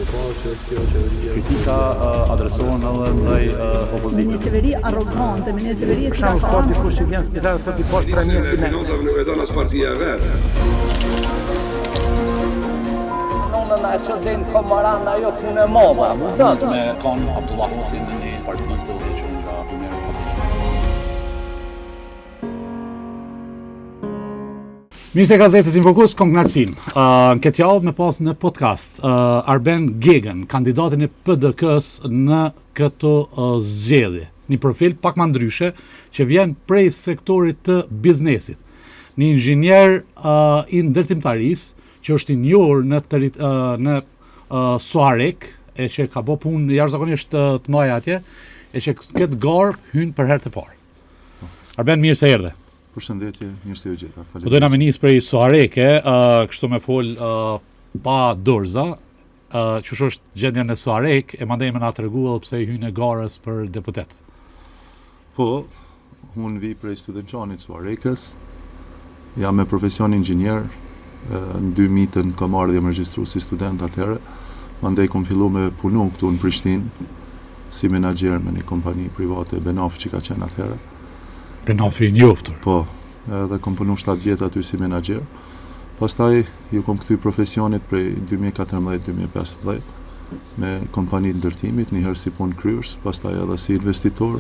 Kritika adresohen edhe ndaj opozitës. Një qeveri arrogante, me një qeveri e cila ka dikush që vjen spital thotë i poshtë 3 mijë Finanzave nuk e don as partia e vet. Në e që din komaran ajo punë e modha, më dëtë. Me kanë Abdullah Hotin në një parti të udhëhequr nga Primera Partia. Mirë se gazetës Infokus, kom knatësin. Në këtë javë me pas në podcast Arben Gegen, kandidatin e PDK-s në këtë zgjedhje. Një profil pak më ndryshe që vjen prej sektorit të biznesit. Një inxhinier i ndërtimtarisë që është i njohur në Suarek, e që ka bë punë jashtëzakonisht të mëdha atje, e që këtë garë hyn për herë të parë. Arben, mirë se erdhe. Përshëndetje, mirë se u gjeta. Po dojna me nis prej Suareke, kështu me fol pa dorza, çush është gjendja në Suarek, e mandej më na treguar pse hyn e garës për deputet. Po, unë vi prej studentçanit Suarekës, jam me profesion inxhinier, në 2000 kam ardhur me regjistru si student atëherë, mandej kom fillu me punu këtu në Prishtinë, si menaxher me një kompani private, Benaf që ka qenë atëherë. Benaf i njoftur. Po, edhe kom punu 7 vjet aty si menaxher. Pastaj ju kom kthy profesionit prej 2014-2015 me kompani të ndërtimit, një herë si punë kryers, pastaj edhe si investitor,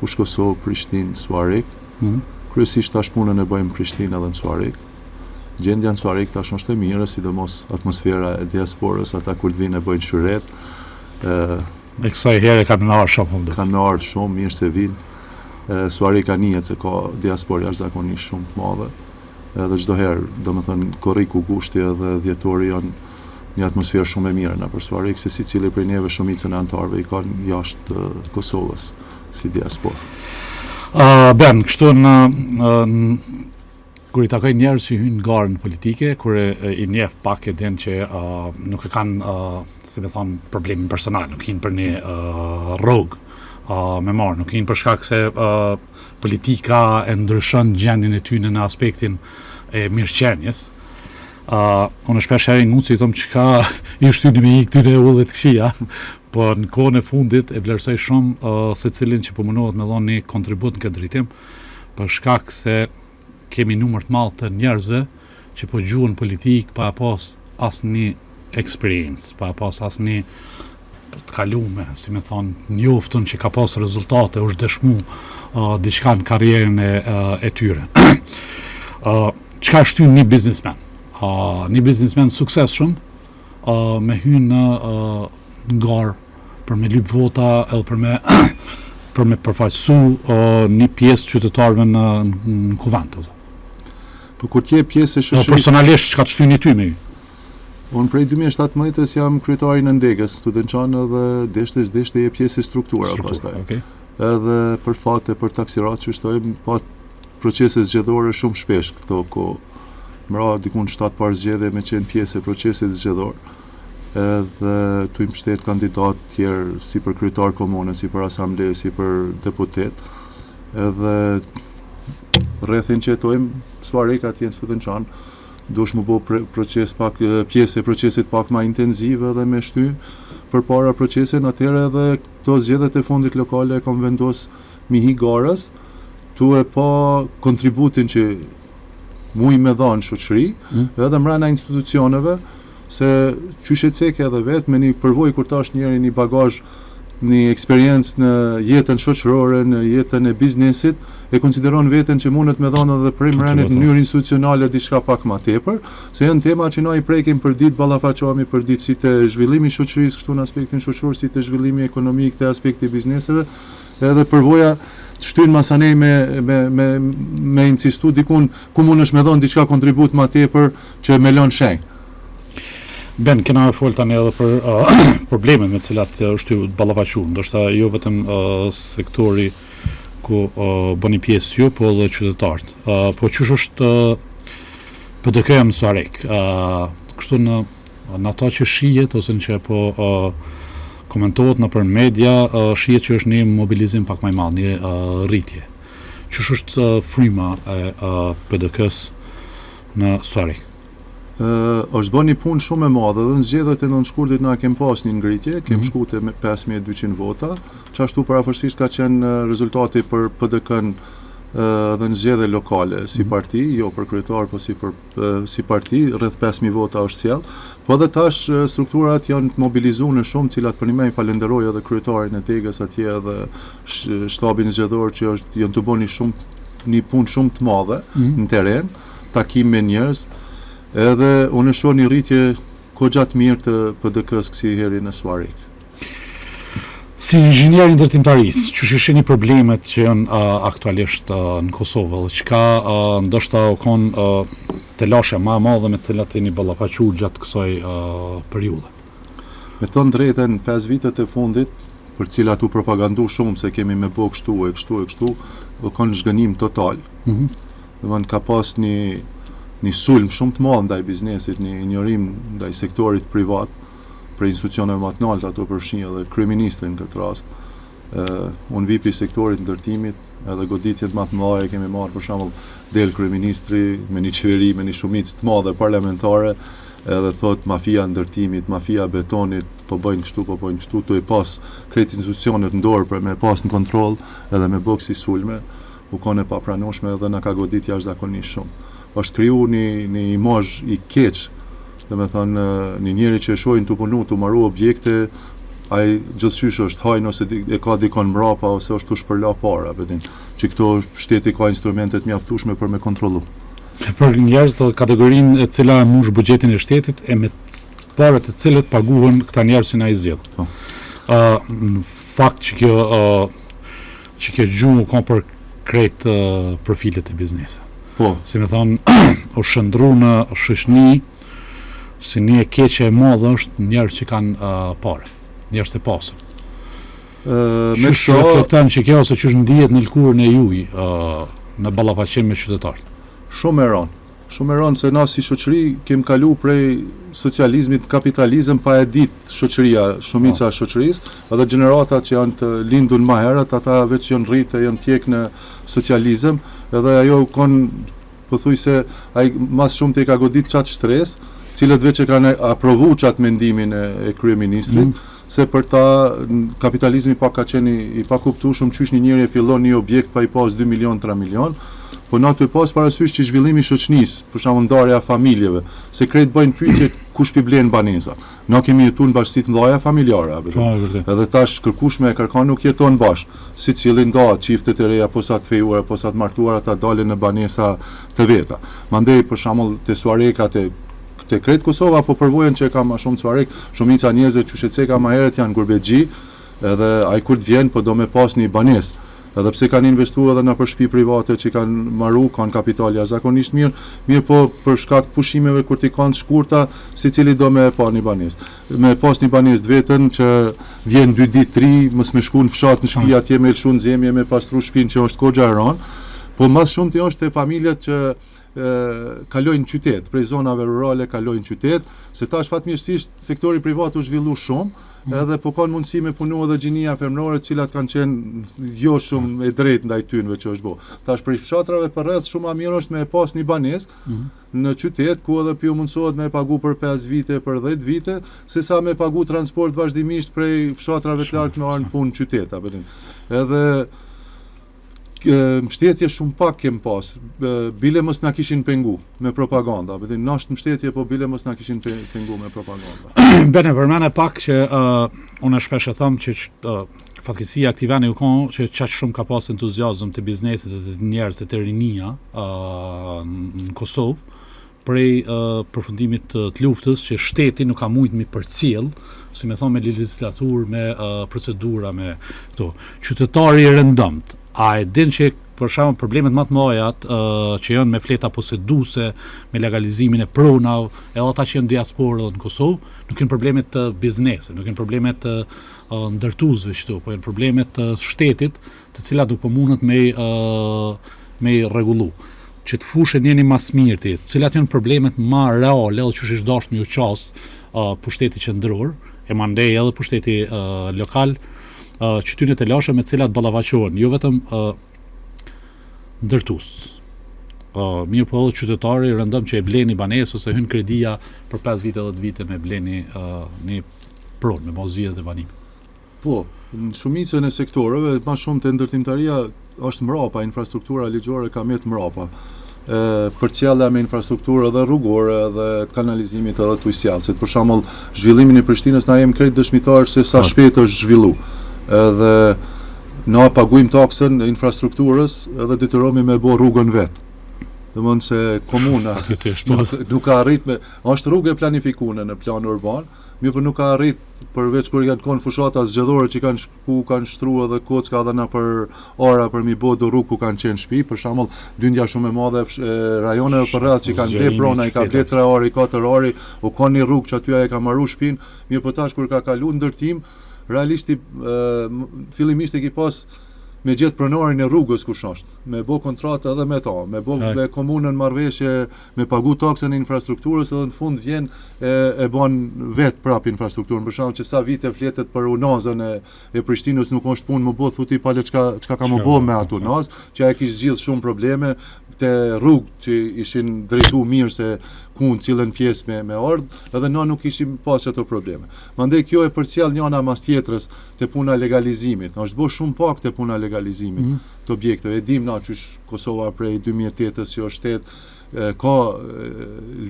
Fushë Kosovë, Prishtinë, Suarek. Kryesisht tash punën e bëjmë në Prishtinë edhe në Suarek. Gjendja në Suarek tash është e mirë, sidomos atmosfera e diasporës, ata kur të vinë e bëjnë shyret. Me kësaj herë kanë ardhur shumë. Kanë ardhur shumë, mirë se vinë. Suareka njihet se ka diasporë jashtëzakonisht shumë të madhe. Edhe çdo herë, domethënë korriku kushti edhe dhjetori janë një atmosferë shumë e mirë nëpër Suarek, se secili prej neve shumicën e anëtarëve i kanë jashtë Kosovës si diasporë. Kështu kur i takoj njerëz që hyjnë në garën politike, kur i njeh pak e din që nuk e kanë, si me thonë, problemin personal, nuk hyjnë për një rrogë me marë, nuk hyjnë për shkak se politika e ndryshon gjendjen e tyre në aspektin e mirëqenjes. Unë shpesh herë i them çka i shtyni me këtyre ullet këqija, po në kohën e fundit e vlerësoj shumë secilin që po mundohet me dhënë një kontribut në këtë drejtim, për shkak se kemi numër të madh të njerëzve që po gjuhen politik pa pas asnjë eksperiencë, pa pas asnjë të kalume, si me thonë, njoftën që ka pas rezultate, është dëshmu diçka në karrierën e tyre. Çka shtyn një biznesmen? Një biznesmen suksesshëm me hyrë në garë për me lyp vota edhe për me përfaqësu një pjesë qytetarëve në kuvend. Po kur t'je pjesë e shoqërisë personalisht çka të shtyni ty me ju? Unë prej 2017-s jam kryetari në Ndegës, studentçan edhe deshte je pjesë e struktura pastaj. Okay. Edhe për fate, për taksirat që shtojmë, pa procese zgjedhore shumë shpesh këto kohë. Mra dikun 7 par zgjedhje me qenë pjesë e procesit zgjedhor. Edhe tu i mbështet kandidat tjerë si për kryetar komune, si për asamble, si për deputet. Edhe rrethin që jetojmë, Suarek atje në studentçan, dush më bo pjesë e procesit pak ma intenzive dhe me shty për para procesin, atëherë edhe këto zgjedhjet e fondit lokale e kam vendos mi hi garës, tu e pa kontributin që mu i me dhanë shoqëri, edhe mrena institucioneve, se qyshet seke edhe vetë, me një përvoj kur tash njeri një bagazh, një eksperiencë në jetën shoqërore, në jetën e biznesit, e konsideron veten që mundet me dhanë edhe prej mrenit në mënyrë institucionale diçka pak ma tepër, se janë tema që na i prekim për ditë, ballafaqohemi për ditë si të zhvillimi i shoqërisë këtu në aspektin shoqëror, si të zhvillimi ekonomik të aspekti i bizneseve, edhe përvoja të shtyn masanej me insistu dikun ku mundesh me dhanë diçka kontribut ma tepër që me lën shenjë. Ben, kena me folë tani edhe për problemet me cilat është ju ballafaqur, ndoshta jo vetëm sektori ku bëni pjesë ju, po edhe qytetarët. Po çush është PDK-ja në Suarek? Kështu në ato që shihet ose në që po komentohet nëpër media, shihet që është një mobilizim pak më i madh, një rritje. Çush është fryma e PDK-s në Suarek? është bërë një punë shumë e madhe dhe në zgjedhjet e nënshkurtit na kem pas një ngritje, kem shku te 5200 vota, që ashtu parafërsisht ka qenë rezultati për PDK-n dhe në zgjedhje lokale si parti, jo për kryetar, po si parti, rreth 5000 vota është sjell. Po edhe tash strukturat janë mobilizuar në shumë, cilat për një me falenderoj edhe kryetarin e Tegës atje edhe shtabin zgjedhor që janë të bënë një punë shumë të madhe në teren, takim me njerëz, edhe unë shoh një rritje kogja të mirë të PDK-s kësi heri në Suarik. Si inxhinier i ndërtimtarisë, që shihni problemet që janë aktualisht në Kosovë, dhe çka ndoshta u kanë telashe më e madhe me të cilat jeni ballafaqur gjatë kësaj periudhe? Me thënë drejtën, 5 vitet e fundit, për cilat u propagandu shumë se kemi me bë kështu e kështu, u kanë zhgënim total. Domethënë ka pas një sulm shumë të madh ndaj biznesit, një injorim ndaj sektorit privat, për institucioneve më të larta, ato përfshin edhe kryeministrin në këtë rast. Unë VIP i sektorit ndërtimit, edhe goditjet më të mëdha kemi marrë, për shembull, del kryeministri me një qeveri, me një shumicë të madhe parlamentare, edhe thot mafia ndërtimit, mafia betonit, po bëjnë kështu, tu e pas krejt institucionet në dorë për me pas në kontroll, edhe me bëk si sulme, u kone pa pranueshme edhe na ka godit jashtëzakonisht shumë. Është kriju një imazh i keq, dhe me thënë, një njeri që e shojnë të punu, të maru objekte, ai gjithçysh është hajnë ose e ka dikon mrapa ose është të shpërla para, vedin, që këto shteti ka instrumentet mjaftueshme për me kontrollu. Për njerëz të kategorinë e cila e mbush buxhetin e shtetit e me parë të cilët paguhen këta njerëz që na i zgjedh. Në fakt që kjo gjumë ka për krejt profilet e biznesit. Po. Si me thonë, u shëndru në shoqëni si një keqe e madhe është njerëz që kanë parë, njerëz të pasur. Me Çu reflekton që kjo ose çu ndihet në lkurën e juaj në ballafaqim me qytetarët? Shumë e rënë se na si shoqëri kem kalu prej socializmit në kapitalizëm pa e ditë shoqëria, shumica e shoqërisë, edhe gjeneratat që janë të lindur më herët, ata veç janë rritë, janë pjek në socializëm, edhe ajo kanë pothuajse ai mas shumë të ka godit çat stres, cilët veç e kanë aprovu qatë mendimin e kryeministrit, se për ta kapitalizmi pak ka qenë i pakuptueshëm qysh një njeri e fillon një objekt pa i pas 2 milion, 3 milion, po na të pas parasysh që zhvillimi i shoqënisë, për shembull ndarja e familjeve, se krejt bëjnë pyetje kush pi blen banesa. Na kemi jetuar në bashkësi të mëdha familjare, edhe tash kërkush me e kërkon nuk jeton bashkë. Secili nda çiftet e reja, apo sa të fejuara, apo sa të martuara, ata dalin në banesa të veta. Mandej për shembull te Suarekat te krejt Kosova, apo përvojën që ka më shumë Suarek, shumica njerëzve që sheceka më herët janë gurbexhi, edhe ai kur të vjen po do me pas një banesë. Edhe pse kanë investuar edhe në për shtëpi private që kanë marru, kanë kapital jashtëzakonisht mirë po për shkak të pushimeve kur ti kanë të shkurta, secili do me pa një banesë. Me pas një banesë të vetën që vjen 2 ditë 3, mos me shku në fshat në shtëpi atje me lëshun zemje, me pastru shtëpinë që është kogja e rënë, po më shumë ti është te familjet që kalojnë në qytet, prej zonave rurale kalojnë në qytet, se tash fatmirësisht sektori privat u zhvillu shumë, edhe po kanë mundësi me punu edhe gjinia femërore, cilat kanë qenë jo shumë e drejtë ndaj tynëve që është bo. Tash për fshatrave për rreth shumë më mirë është me pas një banesë në qytet, ku edhe pjo mundësohet me pagu për 5 vite, për 10 vite, se sa me pagu transport vazhdimisht prej fshatrave të lartë me arë në punë në qytet. Edhe mbështetje shumë pak kem pas, bile mos na kishin pengu me propaganda, nash mbështetje po bile mos na kishin pengu me propaganda. Bene, përmene pak që unë shpesh e thëmë që fatkeqësia këtij vendi u kon që çaq shumë ka pas entuziazëm të biznesit dhe të njerëzve të rinia në Kosovë prej përfundimit të luftës që shteti nuk ka mujt mi përcjell, si me thonë me legislaturë, me procedura, me këto. Qytetari i rëndëmt, a e din që për shembull problemet më të mëdha që janë me fleta poseduese, me legalizimin e pronave, edhe ata që janë diasporë në Kosovë, nuk janë probleme të biznesit, nuk janë probleme të ndërtuesve këtu, po janë probleme të shtetit, të cilat nuk po mundet me rregullu. Që të fushën jeni mas mirë, cilat janë problemet më reale edhe që është dashur me u qas pushteti qendror, e mandej edhe pushteti lokal, qytetet e lashme me cilat ballafaqohen, jo vetëm ndërtues, Mirë po edhe qytetari rëndom që e bleni banesë ose hyn kredia për 5 vite 10 vite me bleni një pronë, me mos zgjidhje të banimit. Po, në shumicën e sektoreve, ma shumë të ndërtimtaria është mrapa, infrastruktura ligjore ka më të mrapa. Përcjellja me infrastrukturë edhe rrugore edhe të kanalizimit edhe të ujësjellësit. Për shembull, zhvillimin e Prishtinës na jemi krejt dëshmitar se sa shpejt është zhvillu. Edhe na paguajmë taksën e infrastrukturës edhe detyrohemi me bë rrugën vet. Domthonjë se komuna nuk ka arrit me, është rrugë e planifikuar në plan urban, mirë po nuk ka arrit përveç kur janë kon fushata zgjedhore që kanë shtruar edhe kocka edhe na për ora për mi bë do rrugë ku kanë qenë shtëpi, për shembull dyndja shumë e madhe rajoneve përreth që kanë ble prona, i ka ble 3 orë, 4 orë, u kanë një rrugë që aty ai ka marrë shtëpinë, mirë po tash kur ka kaluar ndërtim, realisht fillimisht e ki pas me gjetë pronarin e rrugës kush është, me bë kontratë edhe me ta, me bë me komunën marrëveshje, me pagu taksën e infrastrukturës edhe në fund vjen e bën vet prap infrastrukturën. Për shkak që sa vite fletet për unazën e Prishtinës nuk është punë më bë thuti pale çka ka më bë me atë unaz, që ai kishte zgjidh shumë probleme te rrugë që ishin drejtu mirë se ku në cilën pjesë me ardh, edhe na nuk kishim pas ato probleme. Mandej kjo e përcjell njëna mas tjetrës te puna legalizimit. Është bërë shumë pak te puna legalizimit të objekteve. E dim na qysh Kosova prej 2008-s që është shtet ka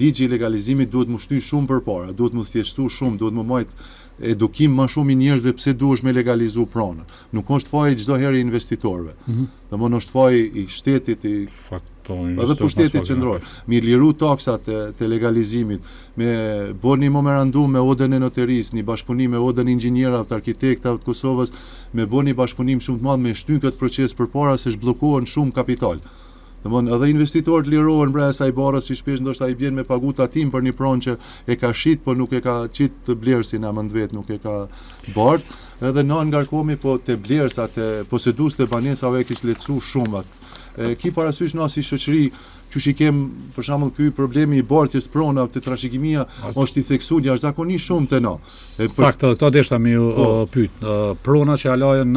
ligji i legalizimit duhet më shty shumë përpara, duhet më thjeshtu shumë, duhet më majt edukim më shumë i njerëzve pse duhesh me legalizu pronën. Nuk është faji çdo herë i investitorëve. Domthonë është faji i shtetit, edhe pushtetit qendror. Mi liru taksat të legalizimit, me bërë një memorandum me Odën e Noterisë, një bashkëpunim me Odën e Inxhinierave të Arkitektave të Kosovës, me bërë një bashkëpunim shumë të madh me shtyn këtë proces përpara se zhbllokohen shumë kapital. Domthonë edhe investitorët lirohen bre asaj barrës që shpesh ndoshta i bjen me pagu tatim për një pronë që e ka shit, por nuk e ka qit të blerësin na mend vet, nuk e ka bart, edhe na ngarkohemi po te blerësat e poseduesve të banesave e kish lehtësu shumë atë. Ki parasysh na si shoqëri që i kem për shembull ky problemi i bartjes pronave të trashëgimia është i theksuar jashtëzakonisht shumë te na. Saktë, këto deshta më pyet. Prona që halajën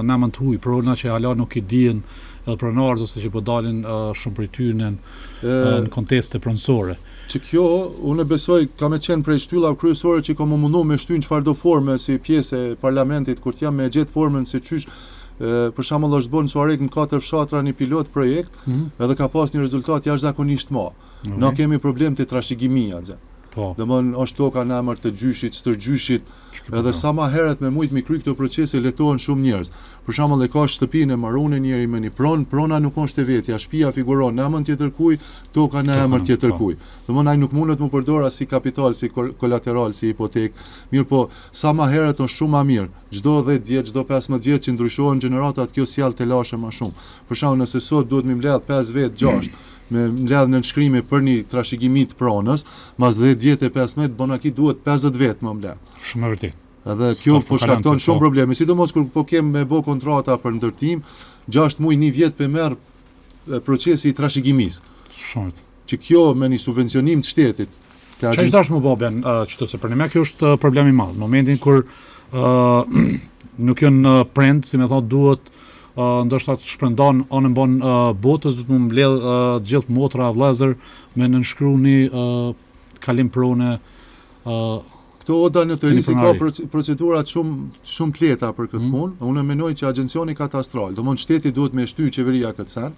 na mund të huj, prona që hala nuk i dihen pronarët ose që po dalin shumë prej tyre në konteste pronësore. Që kjo, unë besoj, ka me qenë prej shtyllave kryesore që ka më mundu me shtyn çfarëdo forme si pjesë e parlamentit kur t'jam me gjetë formën se qysh për shembull është bën Suarek në 4 fshatra një pilot projekt, edhe ka pas një rezultat jashtëzakonisht më. Na kemi problem te trashëgimia, Domthon është toka në emër të gjyshit, stërgjyshit, edhe sa më herët me mujt mi kry këto procese letohen shumë njerëz. Për shembull e ka shtëpinë e marrune njëri me një pronë, prona nuk është e vetja, shtëpia figuron në emër tjetër kujt, toka në emër tjetër kujt. Domthon ai nuk mundet më përdor as si kapital, si kolateral, si hipotek. Mirë po, sa më herët është shumë më mirë. Çdo 10 vjet, çdo 15 vjet që ndryshohen gjeneratat, kjo sjell të lashe më shumë. Për shembull, nëse sot duhet mi mbledh 5 vjet, 6 me mbledh në nënshkrime për një trashëgimi të pronës, mas 10 vjet e 15 bonaki duhet 50 vjet më mbledh. Shumë e vërtetë. Edhe kjo po shkakton shumë probleme, sidomos kur po kem me bë kontrata për ndërtim, 6 muaj, 1 vjet pe merr procesi i trashëgimisë. Shumë. Që kjo me një subvencionim të shtetit. Çfarë dash më bëben çto se për ne kjo është problem i madh. Në momentin kur nuk janë prend, si më thon, duhet ndoshta të shpërndon onë bon botës, do të më mbledh gjithë motra vëllazër me nënshkruani kalim prone. Këto Oda në të risi ka procedurat shumë të lehta për këtë punë. Unë mendoj që agjencioni katastral, domthonë shteti duhet me shty qeveria këtë sen,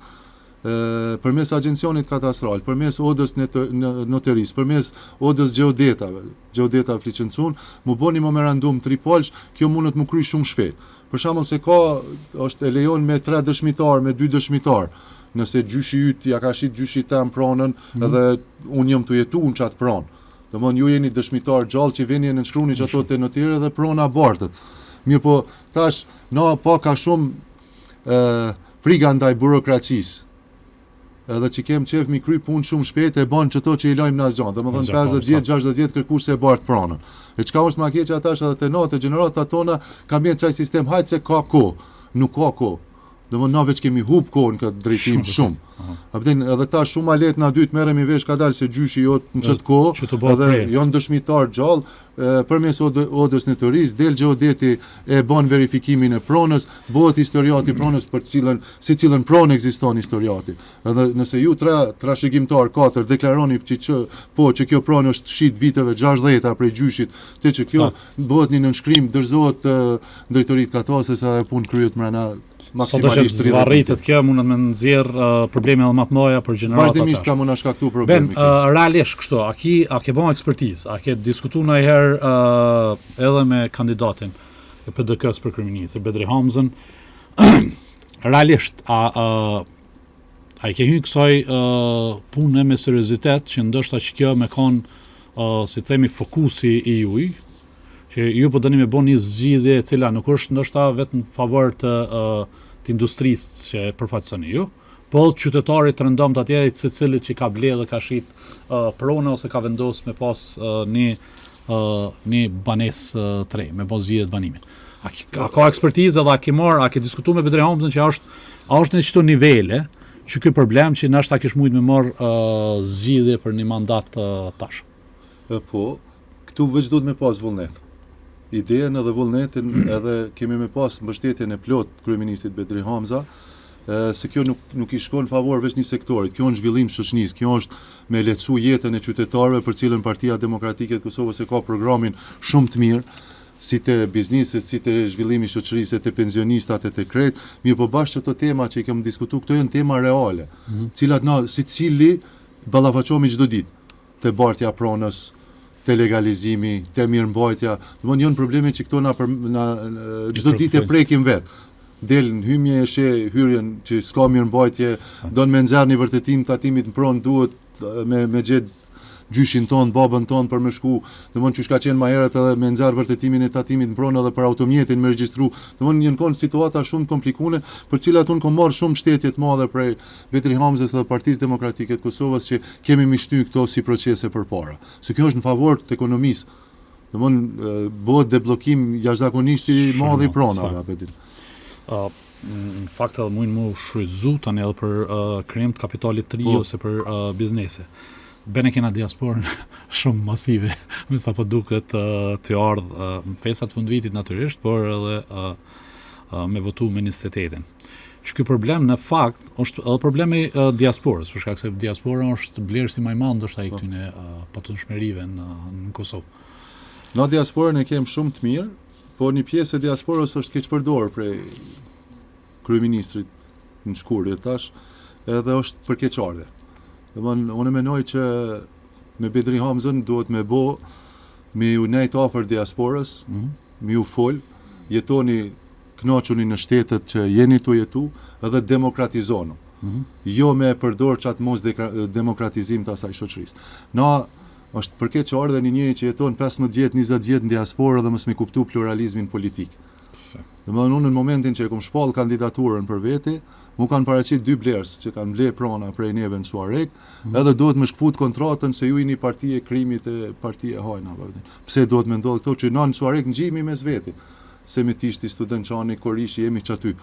përmes agjencionit katastral, përmes Odës Noterisë, përmes Odës Gjeodetave licencun, mu bëni memorandum tripolsh, kjo mundet më kry shumë shpejt. Për shembull se është e lejon me 3 dëshmitar, me 2 dëshmitar. Nëse gjyshi yt ja ka shit gjyshi tëm pronën, edhe unë jam të jetu në çat pronë. Domthonë ju jeni dëshmitar gjallë që vini në nënshkruani që ato te notirë dhe prona bartët. Mirë po, tash na pa ka shumë friga ndaj burokracisë. Edhe që kem qef mi kry punë shumë shpejt e bën çto që i lajm na zgjon. Domethënë 50 vjet, 60 vjet kërkuar se bart pronën. E çka është më keq atash edhe te natë gjeneratat tona ka bën çaj sistem hajt se ka kohë. Nuk ka kohë. Domthonë na veç kemi hub kohën këtë drejtim shumë. Apëtin edhe ta shumë ma letë na dytë merremi vesh ka dalë se gjyshi jot në çet kohë, edhe janë dëshmitar gjallë përmes odës në të ris, del gjeodeti e bën verifikimin e pronës, bëhet historiati pronës për si cilën pronë ekziston historiati. Edhe nëse ju trashëgimtar 4 deklaroni që kjo pronë është shit viteve 60 prej gjyshit, që kjo bëhet një nënshkrim, dorëzohet drejtoritë katastrit edhe punë kryhet mbrana maksimalisht 30. Zvarritet kjo mundet me nxjerr probleme edhe më të mëdha për gjeneratat. Vazhdimisht ka mund na shkaktu probleme. Realisht kështu, a ke bën ekspertizë, a ke diskutuar ndonjëherë edhe me kandidatin e PDK-s për kryeministër Bedri Hamzën? Realisht a i ke hyrë kësaj punë me seriozitet që ndoshta që kjo me konë si themi fokusi i juj, që ju po dëni me bo një zgjidhje e cila nuk është ndoshta vetëm në favor të industrisë që përfaqësoni ju, po qytetarit të rëndom të atje secili që ka ble dhe ka shit prona ose ka vendos me pas një banes të re, me bo zgjidhje të banimin. A ka ekspertizë dhe a ke diskutu me Bedri Hamzën që a është në qëto nivele që ky problem që nështë a kish mujt me marrë zgjidhje për një mandat tash? Po, këtu veç duhet me pas vullnet. Ideën edhe vullnetin edhe kemi me pas mbështetjen e plot kryeministit Bedri Hamza, se kjo nuk i shkon favor veç një sektorit, kjo është zhvillim shoqënisë, kjo është me lehtësu jetën e qytetarëve për cilën Partia Demokratike e Kosovës e ka programin shumë të mirë, si të biznisit, si të zhvillimi shoqërisë, të pensionistat e të kret, mirë po bashkë çdo tema që i kemi diskutu, këto janë tema reale, cilat na secili ballafaqohemi çdo ditë, te bartja pronës, te legalizimi, te mirëmbajtja, domthonë janë probleme që këto na çdo ditë e prekim vet. Del në hymje e she hyrjen që s'ka mirëmbajtje, don me nxjerr një vërtetim të tatimit në pronë duhet me gjet gjyshin ton, babën ton për me shku, domthonë çu ka qenë më herët edhe me nxjerr vërtetimin e tatimit në pronë edhe për automjetin me regjistru. Domthonë janë kon situata shumë komplikuese për cilat unë kam marrë shumë shtetje të mëdha prej Bedri Hamzës dhe Partisë Demokratike të Kosovës që kemi mishty këto si procese përpara. Se kjo është në favor të ekonomisë. Domthonë bëhet debllokim jashtëzakonisht i madh i pronave apo ditë. Në fakt edhe mujnë mu shfrytzu tani edhe për krijim të kapitalit të ri ose për biznese. Bene kena diasporën shumë masive, me sa po duket të ardhë në festat fundvitit natyrisht, por edhe me votu me 28-in. Që ky problem në fakt është edhe problemi diasporës, për shkak se diaspora është blerësi më i madh ndoshta i këtyne patundshmërive në Kosovë. Na diasporën e kem shumë të mirë, po një pjesë e diasporës është keq përdorur prej kryeministrit në shkurtër tash, edhe është për keqardhje. Unë menoj që me Bedri Hamzën duhet me u nejt afër diasporës, me u fol, jetoni kënaquni në shtetet që jeni tu jetu edhe demokratizonu. Jo me përdor çat mos demokratizim të asaj shoqërisë. Na është për keqardhje një njeri që jeton 15 vjet, 20 vjet në diasporë dhe mos me kuptu pluralizmin politik. Domethënë unë në momentin që e kam shpall kandidaturën për vete, mu kanë paraqit dy blerës që kanë ble prona prej neve në Suarek, edhe duhet më shkput kontratën se ju jeni parti e krimit e parti e hajna. Pse duhet me ndodh këto që na në Suarek ngjimi mes veti, se me tishti student çani Korishi jemi çaty.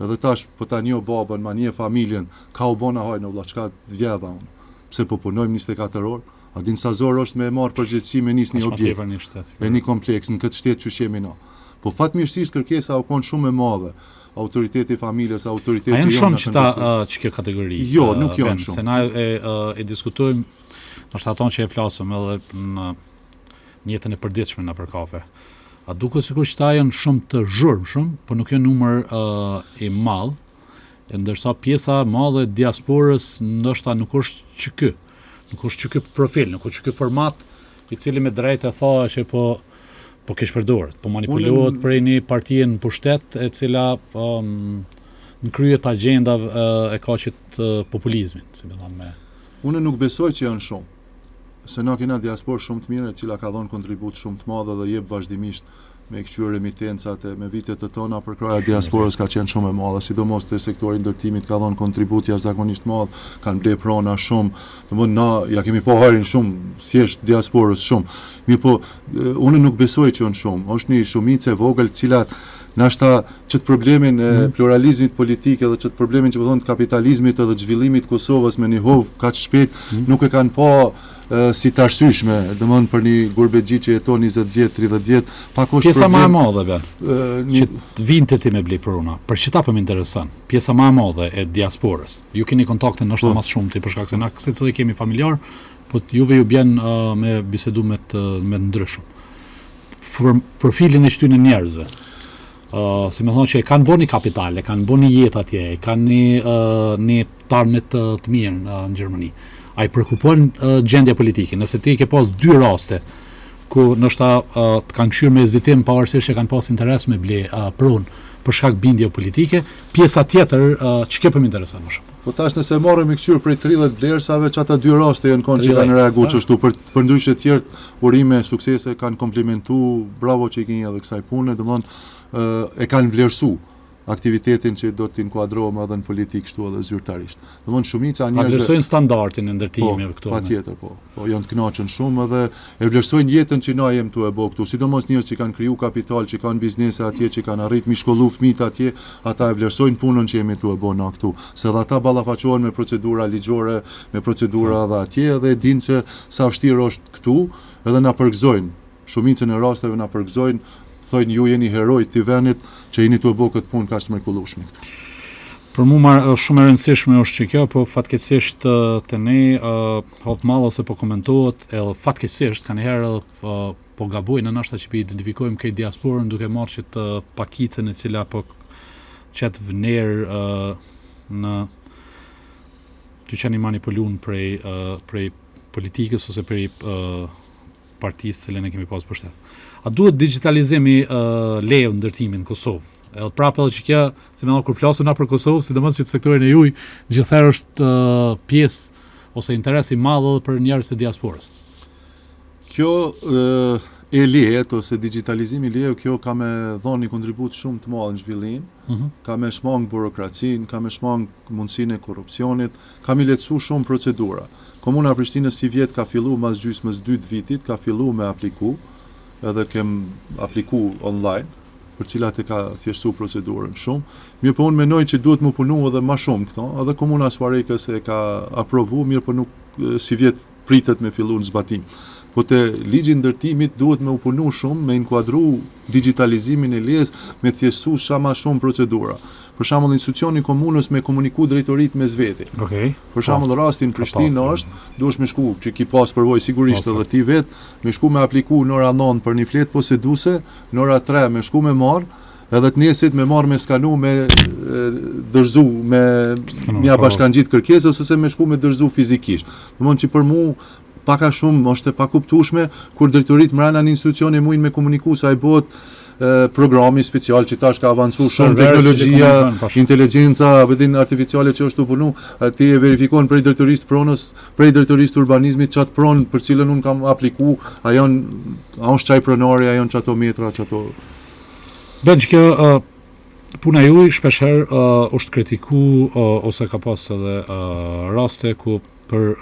Edhe tash po ta njoh babën, ma njoh familjen, ka u bona hajna vëlla, çka vjedha unë. Pse po punojmë 24 orë? A din sa zor është me marr përgjegjësi me nis një objekt. E një kompleks në këtë shtet që jemi na. Po fatmirësisht kërkesa u kon shumë e madhe. Autoriteti i familjes, autoriteti jonë. A janë shumë që kjo kategori? Jo, nuk janë shumë. Se na e diskutojmë, ndoshta ato që e flasëm edhe në jetën e përditshme na për kafe. A duket sikur që ta janë shumë të zhurmshëm, por nuk janë numër i madh. Ndërsa pjesa e madhe e diasporës ndoshta nuk është që ky. Nuk është që ky profil, nuk është që ky format i cili me drejtë e tha që po kesh përdorët, po manipulohet prej një partie në pushtet e cila në krye të agjendave e ka qëtë populizmin, si me thanë me. Unë nuk besoj që janë shumë, se na kena diasporë shumë të mire, cila ka dhënë kontribut shumë të madhe dhe jep vazhdimisht me këqyr emitencat e me vitet të tona për kraja diasporës ka qenë shumë e madhe, sidomos të sektori ndërtimit ka dhënë kontribut jashtëzakonisht madh, kanë ble prona shumë, domethënë na ja kemi pa harin shumë, thjesht diasporës shumë. Mirë po, unë nuk besoj që janë shumë, është një shumicë e vogël cilat Nashta ç't problemin e pluralizmit politik edhe ç't problemin që po thonë të kapitalizmit edhe të zhvillimit të Kosovës me një hovë kaq shpejt nuk e kanë pa si të arsyeshme, domthon për një gurbexhi që jeton 20 vjet, 30 vjet, pa kosh Pjesa më e problem. madhe bën. Që të vinte ti me blej prona. Për çita po më intereson. Pjesa më e madhe e diasporës. Ju keni kontakte ndoshta më shumë ti për shkak se na secili kemi familjar, po juve ju bjen me bisedu me të ndryshëm. Profilin e shtynë njerëzve. Si më thonë që e kanë boni kapital, e kanë boni jetë atje, e kanë një tarme të mirë në Gjermani. A I përkupon gjendja politike. Nëse ti ke pas 2 raste ku ndoshta të kanë kthyer me hezitim pavarësisht që kanë pas interes me ble pronë për shkak bindje politike, pjesa tjetër ç'ke po më intereson më shumë. Po tash nëse marrëm me kthyer prej 30 vlersave, çata 2 raste janë konë që kanë reaguar kështu për ndryshe të tjerë urime suksese kanë komplimentu, bravo që I keni edhe kësaj pune, domthonë e kanë vlerësu aktivitetin që do të inkuadrohem edhe në politikë kështu edhe zyrtarisht. Domthonë shumica e njerëzve vlerësojnë standardin e ndërtimeve këtu. Patjetër po. Po janë të kënaqur shumë edhe e vlerësojnë jetën që na jem tu e bë këtu. Sidomos njerëz që kanë kriju kapital, që kanë biznese atje, që kanë arrit mi shkollu fëmijët atje, ata e vlerësojnë punën që jemi tu e bë na këtu. Se edhe ata ballafaqohen me procedura ligjore, me procedura edhe atje dhe e dinë se sa vështirë është këtu, edhe na përgëzojnë. Shumicën e rasteve na përgëzojnë, thojnë ju jeni heroj të vendit që jeni të bë këtë punë kaq të mrekullueshme këtu. Për mua shumë e rëndësishme është që kjo, po fatkeqësisht te ne hop mall ose po komentohet, edhe fatkeqësisht kanë herë po gabojnë ndoshta që po identifikojmë këtë diasporën duke marrë që të pakicën e cila po çet vëner në dyqani manipulun prej politikës ose prej partisë që ne kemi pas pushtet. A duhet digitalizimi lejë ndërtimin në Kosovë? Edhe prapë edhe që kjo, se me kur flasim na për Kosovë, sidomos që sektorin e juaj gjithherë është pjesë ose interes I madh edhe për njerëz të diasporës. Kjo e lehet ose digitalizimi I lehet, kjo ka me dhënë një kontribut shumë të madh në zhvillim, ka me shmang burokracinë, ka me shmang mundësinë e korrupsionit, ka me lehtësu shumë procedura. Komuna e Prishtinës si vjet ka fillu mas gjysmës 2 vitit, ka fillu me apliku, edhe kem apliku online, për cilat e ka thjeshtu procedurën shumë. Mirë po unë menoj që duhet më punu edhe ma shumë këto, edhe Komuna Suarekës e ka aprovu, mirë po nuk si vjet pritet me fillu në zbatim. Po te ligji ndërtimit duhet me u punu shumë, me inkuadru digitalizimin e lejes, me thjeshtu sa ma shumë procedura. Për shembull institucioni I komunës me komuniku drejtorit mes veti. Okej. Për shembull rasti në Prishtinë është, duhesh me shku që ki pas përvojë sigurisht edhe ti vet, me shku me apliku në ora 9 për një fletë poseduese, në ora 3 me shku me marr, edhe të nesit me marr me skanu me dërzu me mja bashkangjit kërkesës ose me shku me dërzu fizikisht. Domthonjë që për mua pak a shumë është e pakuptueshme kur drejtorit mbrana në institucioni mujnë me komuniku sa I bëhet programi special që tash ka avancu shumë teknologjia, inteligjenca, vetëm artificiale që është u punu, ti e verifikon prej drejtorisë pronës, prej drejtorisë urbanizmit çat pronë për cilën un kam apliku, a është çaj pronari, a janë çato metra, çato. Ben që puna juaj shpeshherë është kritiku ose ka pas edhe raste ku për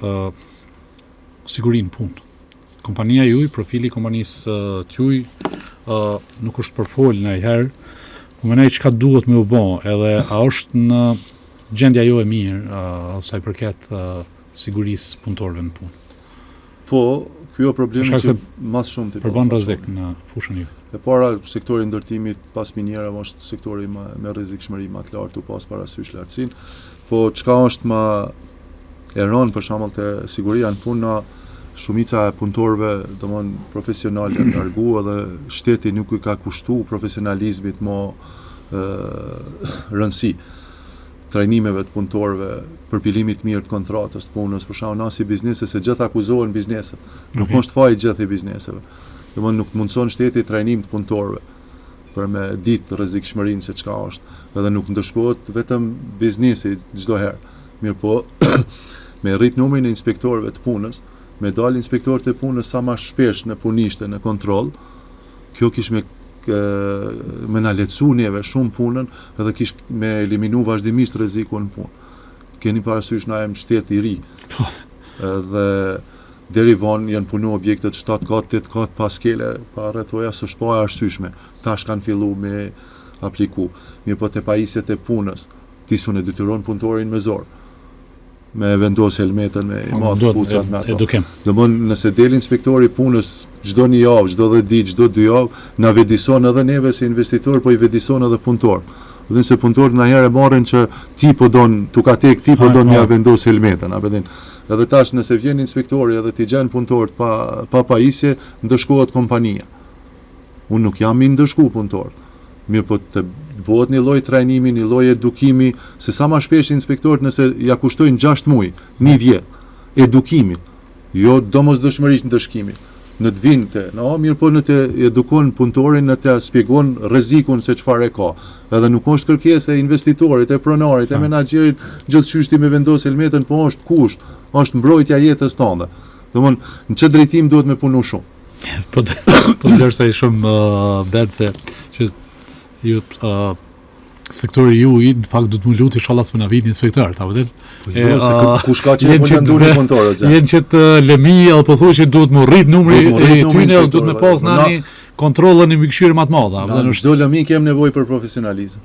sigurinë punë. Kompania juaj, profili kompanisë tuaj nuk është përfol ndonjëherë. Po mendoj çka duhet me u bë, edhe a është në gjendja jo e mirë sa I përket sigurisë punëtorëve në punë. Po, ky është problemi që mas shumë ti përbën rrezik në fushën juaj. E para sektori I ndërtimit pas minjerave është sektori me rrezikshmëri më të lartë, pas parasysh lartësinë. Po çka është më e rëndë për shembull te siguria në punë, shumica e punëtorëve, domthonë profesional janë largu edhe shteti nuk I ka kushtu profesionalizmit më rëndësi trajnimeve të punëtorëve, përpilimit mirë të kontratës të punës, për shembull na si biznese se gjithë akuzohen bizneset. Nuk është faji gjithë I bizneseve. Domthonë nuk mundson shteti trajnim të punëtorëve për me ditë rrezikshmërinë se çka është, edhe nuk ndëshkohet vetëm biznesi çdo herë. Mirë po, me rrit numrin e inspektorëve të punës, me dal inspektorët e punës sa më shpesh në punishte, në kontroll, kjo kish me na lehtësu neve shumë punën edhe kish me eliminu vazhdimisht rrezikun në punë. Keni parasysh na jemi shtet I ri. Edhe deri vonë janë punu objektet 7 kat, 8 kat pas skele, pa rrethoja s'është pa arsyeshme. Tash kanë fillu me apliku. Mirë po te pajisjet e punës, ti sun e detyron punëtorin me zor. Me vendos helmetën, me mat pucat me ato. Edukim. Domthon nëse del inspektori punës çdo një javë, çdo 10 ditë, çdo 2 javë, na vedison edhe neve si investitor, po i vedison edhe punëtor. Dhe se punëtorët na herë marrin që ti po don tukatek, ti po don mja vendos helmetën, a vedin. Edhe tash nëse vjen inspektori edhe ti gjen punëtorët pa pajisje, ndëshkohet kompania. Unë nuk jam i ndëshku punëtor. Mirë po të bëhet një lloj trajnimi, një lloj edukimi, se sa më shpesh inspektorët nëse ja kushtojnë 6 muaj, 1 vjet edukimit, jo domosdoshmërisht ndëshkimit. Në të vinte, mirë po në të edukon punëtorin, në të shpjegon rrezikun se çfarë e ka. Edhe nuk është kërkesë e investitorit, e pronarit, e menaxherit, gjithçysh ti me vendos helmetën, po është kusht, është mbrojtja jetës tënde. Domthon, në çë drejtim duhet me punu shumë. Po dërsa i shumë bet se që ju sektori juaj në fakt do të më lutë inshallah s'më na vit inspektor, ta vëdel. Kush ka që mund të nduni punëtorët. Jenë që të lëmi apo thuaj që duhet më rrit numri i tyre, duhet më pas nani kontrollën e mbikëqyrje më të madhe. Në çdo lëmi kem nevojë për profesionalizëm.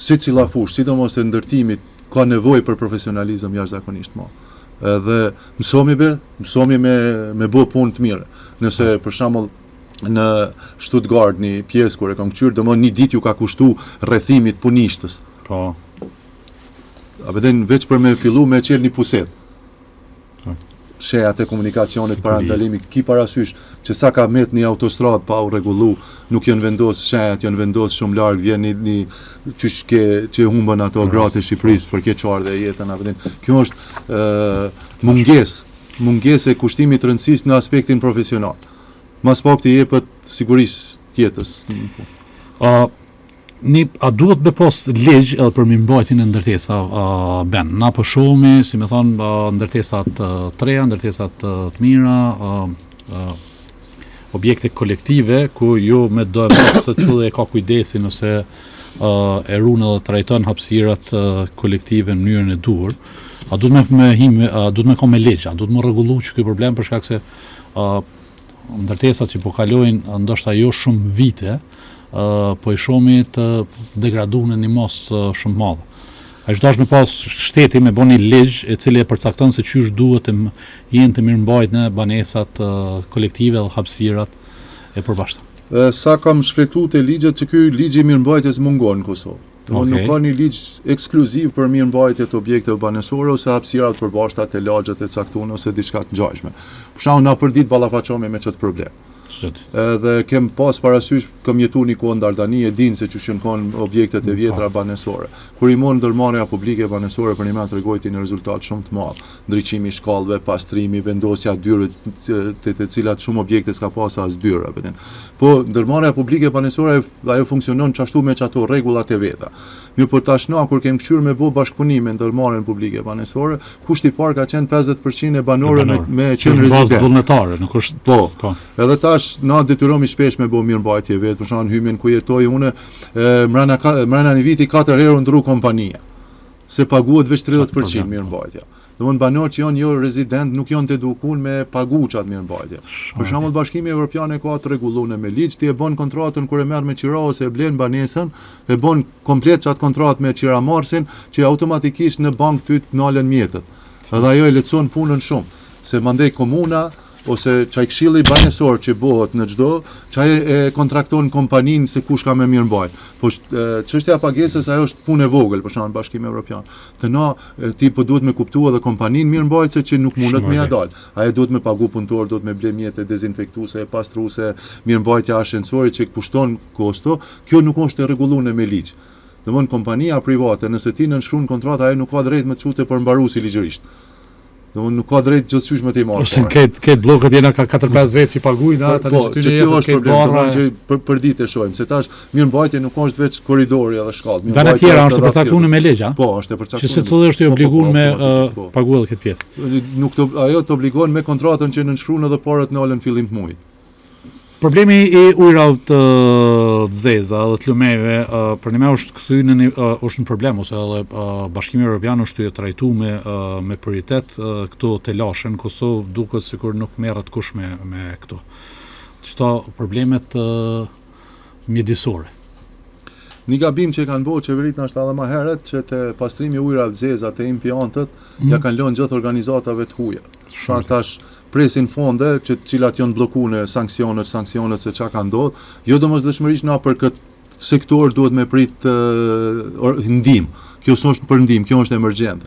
Secila fushë, sidomos e ndërtimit, ka nevojë për profesionalizëm jashtëzakonisht madh. Edhe mësomi me bë punë të mira. Nëse për shembull në Stuttgart një pjesë kur e kam qyrë, domon një ditë ju ka kushtu rrethimit punishtës. Po. A vjen veç për me fillu me qel një puset. Shejat e komunikacionit para ndalimit, ki parasysh që sa ka met një autostradë pa u rregullu, nuk janë vendos shejat, janë vendos shumë larg, vjen një qysh që humbën ato gratë e Shqipërisë për ke çardhë jetën, a vjen. Kjo është mungesë e kushtimit të rëndësisë në aspektin profesional. Mas pak të jepet sigurisë tjetës. A duhet me pas ligj edhe për mirëmbajtjen e ndërtesa ben. Na po shohimi, si më thon, ndërtesat të treja, ndërtesat të mira, objekte kolektive ku ju me do secili ka kujdesin ose e ruan edhe trajton hapësirat kolektive në mënyrën e duhur. A duhet me kom me ligj, a duhet me rregullu që ky problem për shkak se ndërtesat që po kalojnë ndoshta jo shumë vite, po i shohmi të degraduar në një mos shumë madhe. Ai çdo me pas shteti me bën një ligj i cili e përcakton se çysh duhet të jenë të mirëmbajtur në banesat kolektive dhe hapësirat e përbashkëta. Sa kam shfletuar te ligjet që ky ligj i mirëmbajtjes mungon në Kosovë. Nuk ka një ligj ekskluziv për mirëmbajtje të objekteve banesore ose hapësira të përbashkëta te lagjet e caktuara ose diçka të ngjashme. Për shembull, na përdit ballafaqohemi me çet problem. Edhe kem pas parasysh, kam jetuar një kohë në Dardani, e din se çu kanë objektet e vjetra banesore. Kur i mon ndërmarrja publike banesore për një më tregojti një rezultat shumë të madh. Ndriçimi i shkallëve, pastrimi, vendosja dyrëve të cilat shumë objekte s'ka pas as dyra, vetëm. Po ndërmarrja publike banesore ajo funksionon çashtu me çato rregullat e veta. Mirë po tashna kur kem kthyer me bë bashkëpunime ndërmarrjen publike banesore, kushti i parë ka qenë 50% e banorëve me qenë rezident. Vullnetare, nuk është. Po. Edhe tash na detyrohemi shpesh me bë mirëmbajtje vet, për shembull hymjen ku jetoj unë, mbrana një viti 4 herë ndru kompania. Se paguhet veç 30% mirëmbajtja. Domthon banorët që janë jo rezident nuk janë të edukuar me pagu çat mirëmbajtje. Për shembull Bashkimi Evropian ka të rregulluar me ligj, ti e bën kontratën kur e merr me qira ose e blen banesën, e bën komplet çat kontratë me qiramarrësin që automatikisht në bank ty të nalen mjetet. Edhe ajo e lehtëson punën shumë, se mandej komuna ose çaj këshilli banesor që bëhet në çdo, çaj e kontrakton kompaninë se kush ka më mirëmbajt. Po çështja e pagesës ajo është punë e vogël, për shembull Bashkimi Evropian. Te na ti po duhet me kuptua edhe kompaninë mirëmbajtëse që nuk mundet me ja dal. Ai duhet me pagu punëtor, duhet me ble mjete dezinfektuese, pastruese, mirëmbajtja ashensorit që kushton kosto. Kjo nuk është e rregulluar me ligj. Domthon kompania private, nëse ti nënshkruan kontratë, ajo nuk ka drejt me të çute për mbaruesi ligjërisht. Domthon nuk ka drejt gjithçysh me të marrë. Ose këtë bllokët jena ka 4-5 vjet që paguajnë ata tani që ty jetë këtë barra që për ditë e shohim, se tash mirëmbajtja nuk është veç korridori edhe shkallë. Vëna tjera është përcaktuar me ligj, a? Po, është e përcaktuar. Që secili është i obliguar me paguaj këtë pjesë. Nuk ajo të obligon me kontratën që nënshkruan edhe parat në fillim të muajit. Problemi i ujrave të zeza dhe të lumeve për ne është kthyer është një problem ose edhe Bashkimi Evropian është i trajtuar me prioritet këto të lashën. Kosovë duket sikur nuk merret kush me këto. Çto problemet mjedisore. Një gabim që kanë bërë qeverit në ashtë edhe më herët që të pastrimi ujrave të zeza të impiantët ja kanë lënë gjithë organizatave të huaja. Tash presin fonde që cilat janë bllokuar sanksionet se çka ka ndodhur. Jo domosdoshmërisht na për këtë sektor duhet me prit ndihmë. Kjo s'është për ndihmë, kjo është emergjente.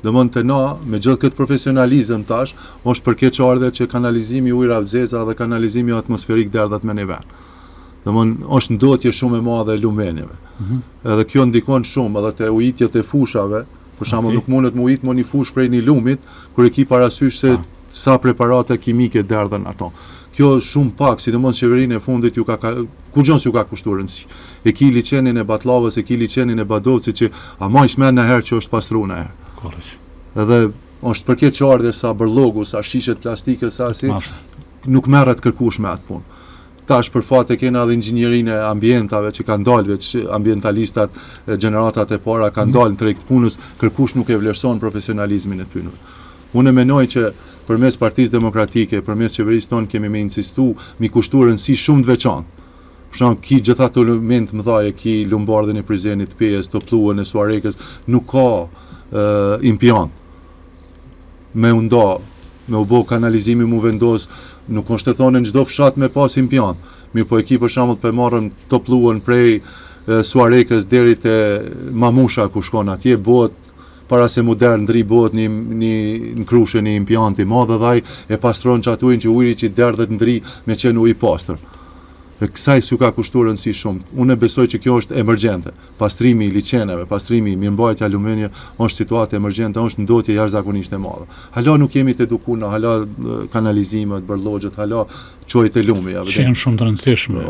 Domthon te na me gjithë këtë profesionalizëm tash është për keqardhje që kanalizimi i ujrave të zeza dhe kanalizimi atmosferik derdhat me nivel. Domthon është ndotje shumë e madhe e lumenjeve. Edhe kjo ndikon shumë edhe te ujitjet e fushave. Për shembull nuk mundet me ujit një fushë prej një lumit kur e ki parasysh se sa preparate kimike derdhen ato. Kjo shumë pak, sidomos qeverinë e fundit kur gjons ju ka kushtuar rëndësi. E ki liçenin e Batlllavës, e ki liçenin e Badovcit që ama i shmend në herë që është pastruar në herë. Korrekt. Edhe është për këtë çardhje sa bërllogu, sa shishet plastike, sa si nuk merret kërkush me atë punë. Tash për fat e kena edhe inxhinierinë e ambientave që kanë dalë veç ambientalistat, gjeneratat e para kanë dalë në drejt punës, kërkush nuk e vlerëson profesionalizmin e tyre. Unë mendoj që përmes Partisë Demokratike, përmes qeverisë tonë kemi me insistu, mi kushtuar rëndësi shumë të veçantë. Për shembull, ki gjitha ato element mëdha, ki Lombardhën e Prizrenit, Pejës, Topluën e Suarekës, nuk ka impiant. Me u nda, me u bë kanalizimi mu vendos, nuk është të thonë në çdo fshat me pas impiant. Mirë po e ki për shembull për marrën Topluën prej Suarekës deri te Mamusha ku shkon atje, bëhet para se modern ndri bëhet një krushe një impiant i madh dhe ai e pastron çatuin që ujri që derdhet ndri me qenë ujë i pastër. E kësaj s'u ka kushtuar rëndësi shumë. Unë besoj që kjo është emergjente. Pastrimi i liçeneve, pastrimi i mirëmbajtja e alumenit është situatë emergjente, është ndotje jashtëzakonisht e madhe. Hala nuk jemi të edukuar, hala kanalizimet, bërllogjet, hala çojt e lumi. Që janë shumë të rëndësishme.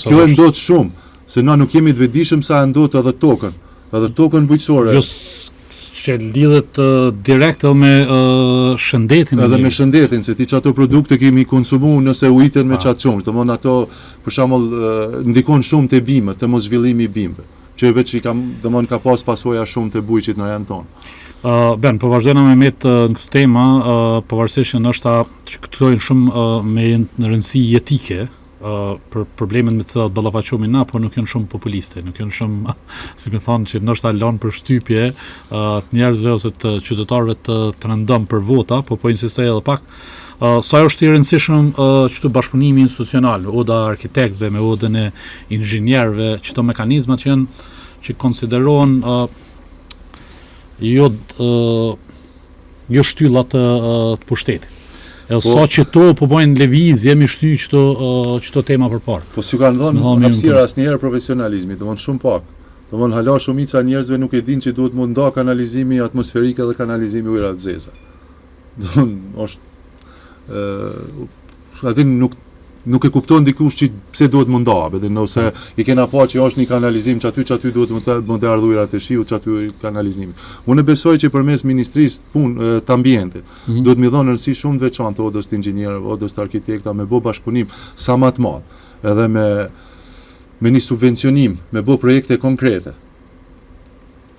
Kjo e ndot shumë, se na nuk jemi të vetëdijshëm sa e ndot edhe tokën. Edhe tokën bujqësore. Që lidhet direkt edhe me shëndetin. Edhe me shëndetin, se ti që ato produkte kemi konsumu nëse ujiten me qatë qumsh. Domthon ato, për shembull, ndikon shumë te bimët, te mos zhvillimi i bimëve. Që veç ka pas pasoja shumë te bujqit në rajon tonë. Ben, po vazhdojna me në këtë tema, pavarësisht që ndoshta që këtojnë shumë me rëndësi jetike, për problemet me të cilat ballafaqohemi na, por nuk janë shumë populiste, nuk janë shumë, si më thonë, që ndoshta lanë për shtypje të njerëzve ose të qytetarëve të rëndom për vota, po insistoj edhe pak. Sa është i rëndësishëm çdo bashkëpunimi institucional, oda arkitektëve me odën e inxhinierëve, çdo mekanizmat që konsiderohen jo shtyllat të pushtetit. Sa që to po bojnë lëvizje mi shty çto tema përpara. Po s'ju kanë dhënë hapësira asnjëherë profesionalizmit, domthon shumë pak. Domthon hala shumica e njerëzve nuk e dinë që duhet mund nda kanalizimi atmosferik edhe kanalizimi ujrave të zeza. Domthon aty nuk e kupton dikush që pse duhet më nda, edhe nëse i kena pa që është një kanalizim që aty duhet më të ardhë ujrat e shiut që aty kanalizimi. Unë besoj që përmes Ministrisë të Ambientit duhet mi dhënë rëndësi shumë të veçantë odës të inxhinierëve, odës të arkitekta, me bë bashkëpunim sa më të madh, edhe me një subvencionim, me bë projekte konkrete.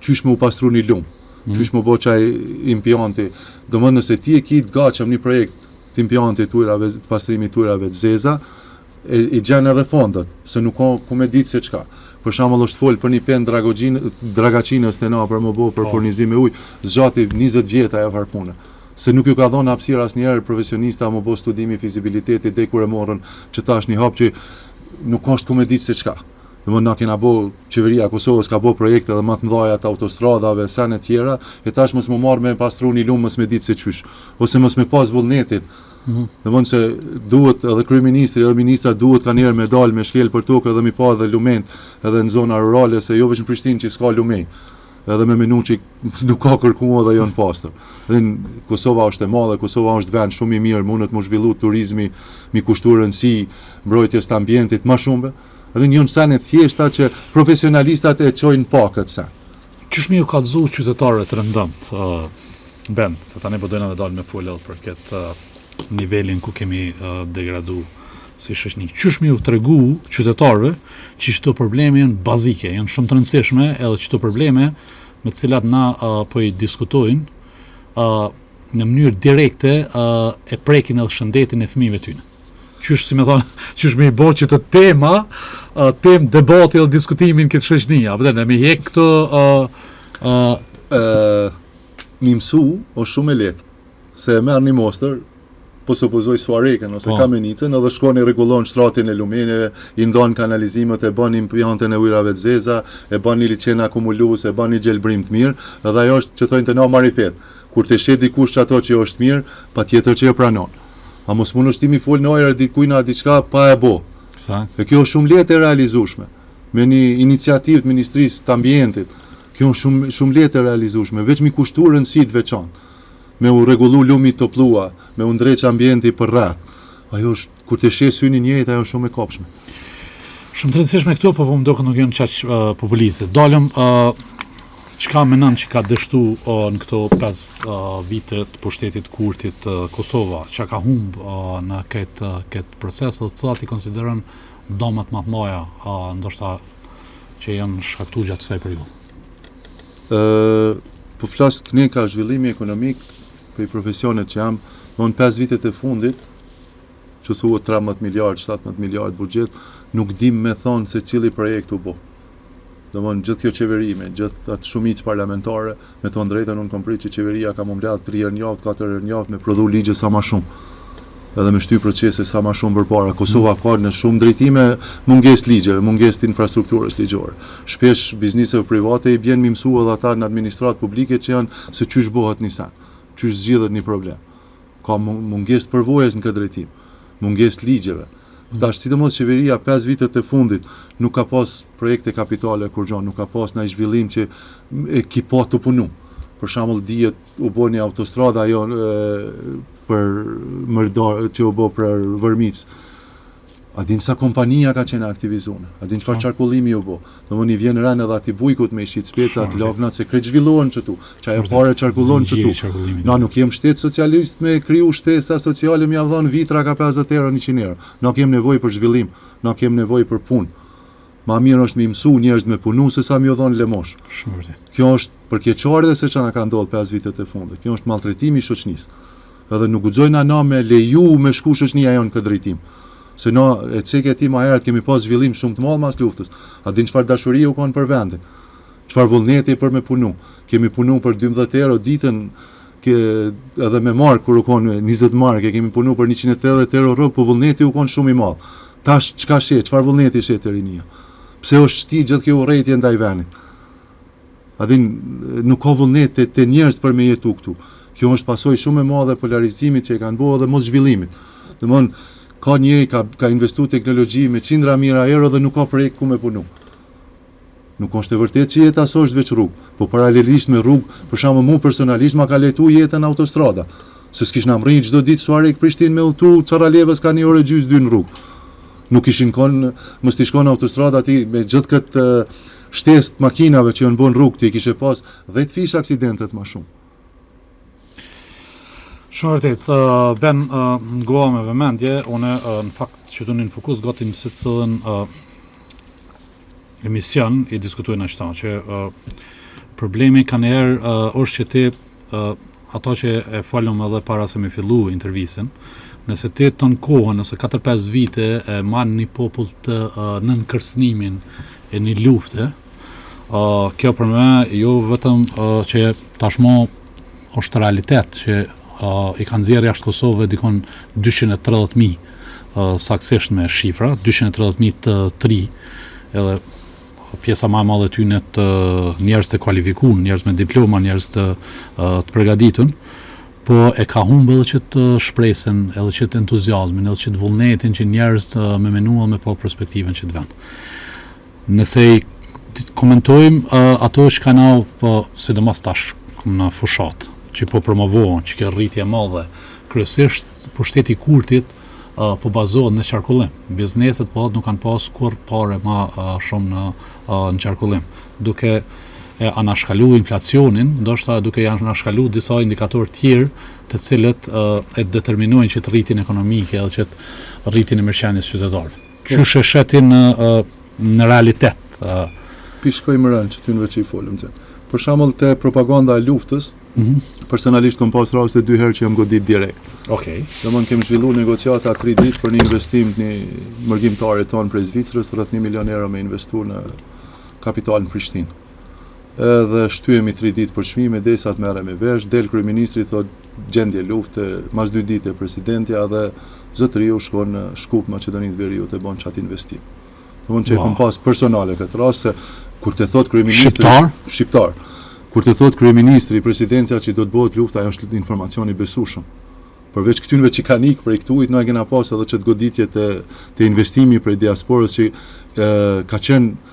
Qysh më u pastru një lumë, qysh më bë çaj impianti, domethënë nëse ti e ki të gatshëm një projekt të impiantit ujrave, pastrimit të ujrave të zeza, i gjen edhe fondet, se nuk ka ku me ditë se çka. Për shembull është fol për një pend Dragaçinës te na për më bë për furnizim me ujë, zgjati 20 vjet ajo farpune. Se nuk ju ka dhënë hapësirë asnjëherë profesionista më bë studimi fizibilitetit deri kur e morën që tash një hap që nuk është ku me ditë se çka. Domethënë na kena bë qeveria e Kosovës ka bë projekte edhe më të mëdha të autostradave, sa në tjera, e tash mos më marr me pastruni lum mos me ditë se çysh, ose mos me pas vullnetin. Domethënë se duhet edhe kryeministri edhe ministra duhet kanë herë me dal me shkel për tokë edhe mi pa edhe lumen edhe në zona rurale, se jo vetëm në Prishtinë që s'ka lumen. Edhe me menu që nuk ka kërkuar dhe janë pastër. Dhe Kosova është e madhe, Kosova është vend shumë i mirë, mundet më zhvillu turizmi, mi kushtuar rëndësi mbrojtjes të ambientit më shumë. Edhe njën sen e thjeshta që profesionalistat e çojnë pakët sen. Qysh mi u kallëzu qytetarëve të rëndëmt, Ben, se tani po dojna me dalë me folë për këtë nivelin ku kemi degradu si shoqëni. Qysh mi u tregu qytetarëve që çdo probleme janë bazike, janë shumë të rëndësishme, edhe çdo probleme me të cilat na po i diskutojnë në mënyrë direkte e prekin edhe shëndetin e fëmijëve tyne. Qysh, si me thonë, qysh me i bo që të tema temë debati dhe diskutimin këtë shoqëni, apo ne mi hek këto Mi mësu është shumë e lehtë, se e merr një mostër, po supozoj Suareken ose Kamenicën, edhe shkon i rregullon shtratin e lumenjeve, i ndon kanalizimet, e bën impiantën e ujrave të zeza, e bën një liçen akumulues, e bën një gjelbrim të mirë, edhe ajo është që thonë të na marifet. Kur të shet dikush ato që është mirë, patjetër që e pranon. A mos mund është ti mi fol në ajër dikujt na diçka pa e bë. E kjo është shumë lehtë e realizueshme. Me një iniciativë të Ministrisë të Ambientit, kjo është shumë lehtë e realizueshme, veç mi kushtu rëndësi të veçantë. Me u rregullu lumi të plua, me u ndreq ambienti për rreth. Ajo është kur të sheh synin njëjtë, ajo është shumë e kopshme. Shumë të rëndësishme këtu, po më duket nuk janë çaq populiste. Dalëm çka mendon që ka dështu në këto 5 vite të pushtetit kurtit Kosova, çka ka humb në këtë proces, dhe cilat I konsideron domat më të mëdha, ndoshta që janë shkaktuar gjatë kësaj periudhe. Po flas ka zhvillimi ekonomik për profesionet që jam, në 5 vitet e fundit, që thuhet 13 miliard, 17 miliard buxhet, nuk dim me thonë se cili projekt u bë. Domthonë gjithë kjo qeveri me gjithë atë shumicë parlamentare, me thonë drejtën unë kam prit që qeveria ka më mbledh 3 herë në javë, 4 herë në javë me prodhu ligje sa më shumë. Edhe me shty procese sa më shumë përpara. Kosova ka në shumë drejtime mungesë ligjeve, mungesë të infrastrukturës ligjore. Shpesh bizneseve private I bjen mi mësua edhe ata në administratë publike që janë se çysh bëhet një sen, çysh zgjidhet një problem. Ka mungesë të përvojës në këtë drejtim, mungesë ligjeve. Tash sidomos qeveria 5 vitet e fundit nuk ka pas projekte kapitale kur gjon, nuk ka pas ndaj zhvillim që e ki pa të punu. Për shembull dihet u bë një autostrada ajo për mërdor që u bë për Vërmic. A din sa kompania ka qenë aktivizuar? A din çfarë çarkullimi u bë? Domthoni vjen rënë edhe aty bujkut me shit specat, lavnat se krejt zhvillohen këtu. Çaja e parë çarkullon këtu. Na nuk jem shtet socialist me kriju shtesa sociale më dhon vitra ka 50 euro 100 euro. Na kem nevojë për zhvillim, na kem nevojë për punë. Ma mirë është me mësu njerëz me punu se sa më dhon lemosh. Shumë vërtet. Kjo është për keqardhë se çana ka ndodhur 5 vitet e fundit. Kjo është malltretimi I shoqënisë. Edhe nuk guxojna na me leju me shku shoqënia jon këtë drejtim. Se na e cekë ti më herët kemi pas zhvillim shumë të madh mas luftës. A din çfarë dashurie u kanë për vendin? Çfarë vullneti për me punu? Kemi punu për 12 euro ditën, edhe me mark kur u kanë 20 mark, kemi punu për 180 euro rrugë, po vullneti u kanë shumë I madh. Tash çka sheh, çfarë vullneti sheh te rinia? Pse është shti gjithë kjo urrëtie ndaj vendit? A din nuk ka vullnet te njerëz për me jetu këtu. Kjo është pasojë shumë e madhe polarizimit që kanë bërë dhe mos zhvillimit. Domthon ka njëri ka investuar teknologji me qindra mijëra euro dhe nuk ka projekt ku me punu. Nuk është e vërtetë që jeta so është veç rrugë, po paralelisht me rrugë, për shembull mua personalisht ma ka lejtu jetën autostrada. Se s'kish na mrrin çdo ditë Suarek Prishtinë me udhtu Çaralevës ka 1 orë gjys 2 në rrugë. Nuk ishin mos ti shkon autostrada aty me gjithë këtë shtesë të makinave që janë bën rrugë ti kishe pas 10 fish aksidentet më shumë. Shumë vërtet, ben ngoa me vëmendje, une në fakt që të një në fokus gati në secilën emision I diskutuar në ashta, që problemi ka njerë është që ti ato që e falëm edhe para se me fillu intervjisen, nëse ti të në kohën, nëse 4-5 vite e manë një popull të nënkërsnimin e një lufte, kjo për me jo vetëm që tashmo është realitet që I kanë nxjerrë jashtë Kosovë dikon 230.000 saksisht me shifra, 230.000 të tri, edhe pjesa më e madhe e tyre të njerëz të kualifikuar, njerëz me diploma, njerëz të përgatitur, po e ka humbë edhe që të shpresen, edhe që të entuziazmin, edhe që të vullnetin që njerëz me menuar me po perspektivën që të vënë. Nëse I komentojmë ato që kanë po sidomos tash në fushat, që po promovohen, që kjo rritje madhe, kryesisht pushteti kurtit po bazohet në qarkullim. Bizneset po nuk kanë pas kur pare më shumë në qarkullim. Duke e anashkalu inflacionin, ndoshta duke janë anashkalu disa indikatorë tjerë të cilët e determinojnë që të rritin ekonomike edhe që të rritin e mërqenjes qytetarëve. Kështu sheshetin në realitet. Pishkoj më rënë që ty në veç I folëm. Për shembull te propaganda e luftës, personalisht kam pas raste 2 herë që jam godit direkt. Okej. Domthon kemi zhvilluar negociata 3 ditë për një investim të një mërgjimtare tonë prej Zvicrës, rreth 1 milion euro me investuar në kapitalin Prishtinë. Edhe shtyhemi 3 ditë për çmime, derisa të merrem me vesh, del kryeministri thotë gjendje lufte, mas 2 ditë presidentja dhe zotëria u shkon në Shkup, Maqedoninë e Veriut e bën çat investim. Domthon që kam pas personale këtë rast se kur të thot kryeministri shqiptar, kur të thot kryeministri, presidentja që do të bëhet lufta, ajo është informacion i besueshëm. Përveç këtynve që kanë ikë prej këtu, na kena pas edhe çet goditje të investimi prej diasporës që ka qenë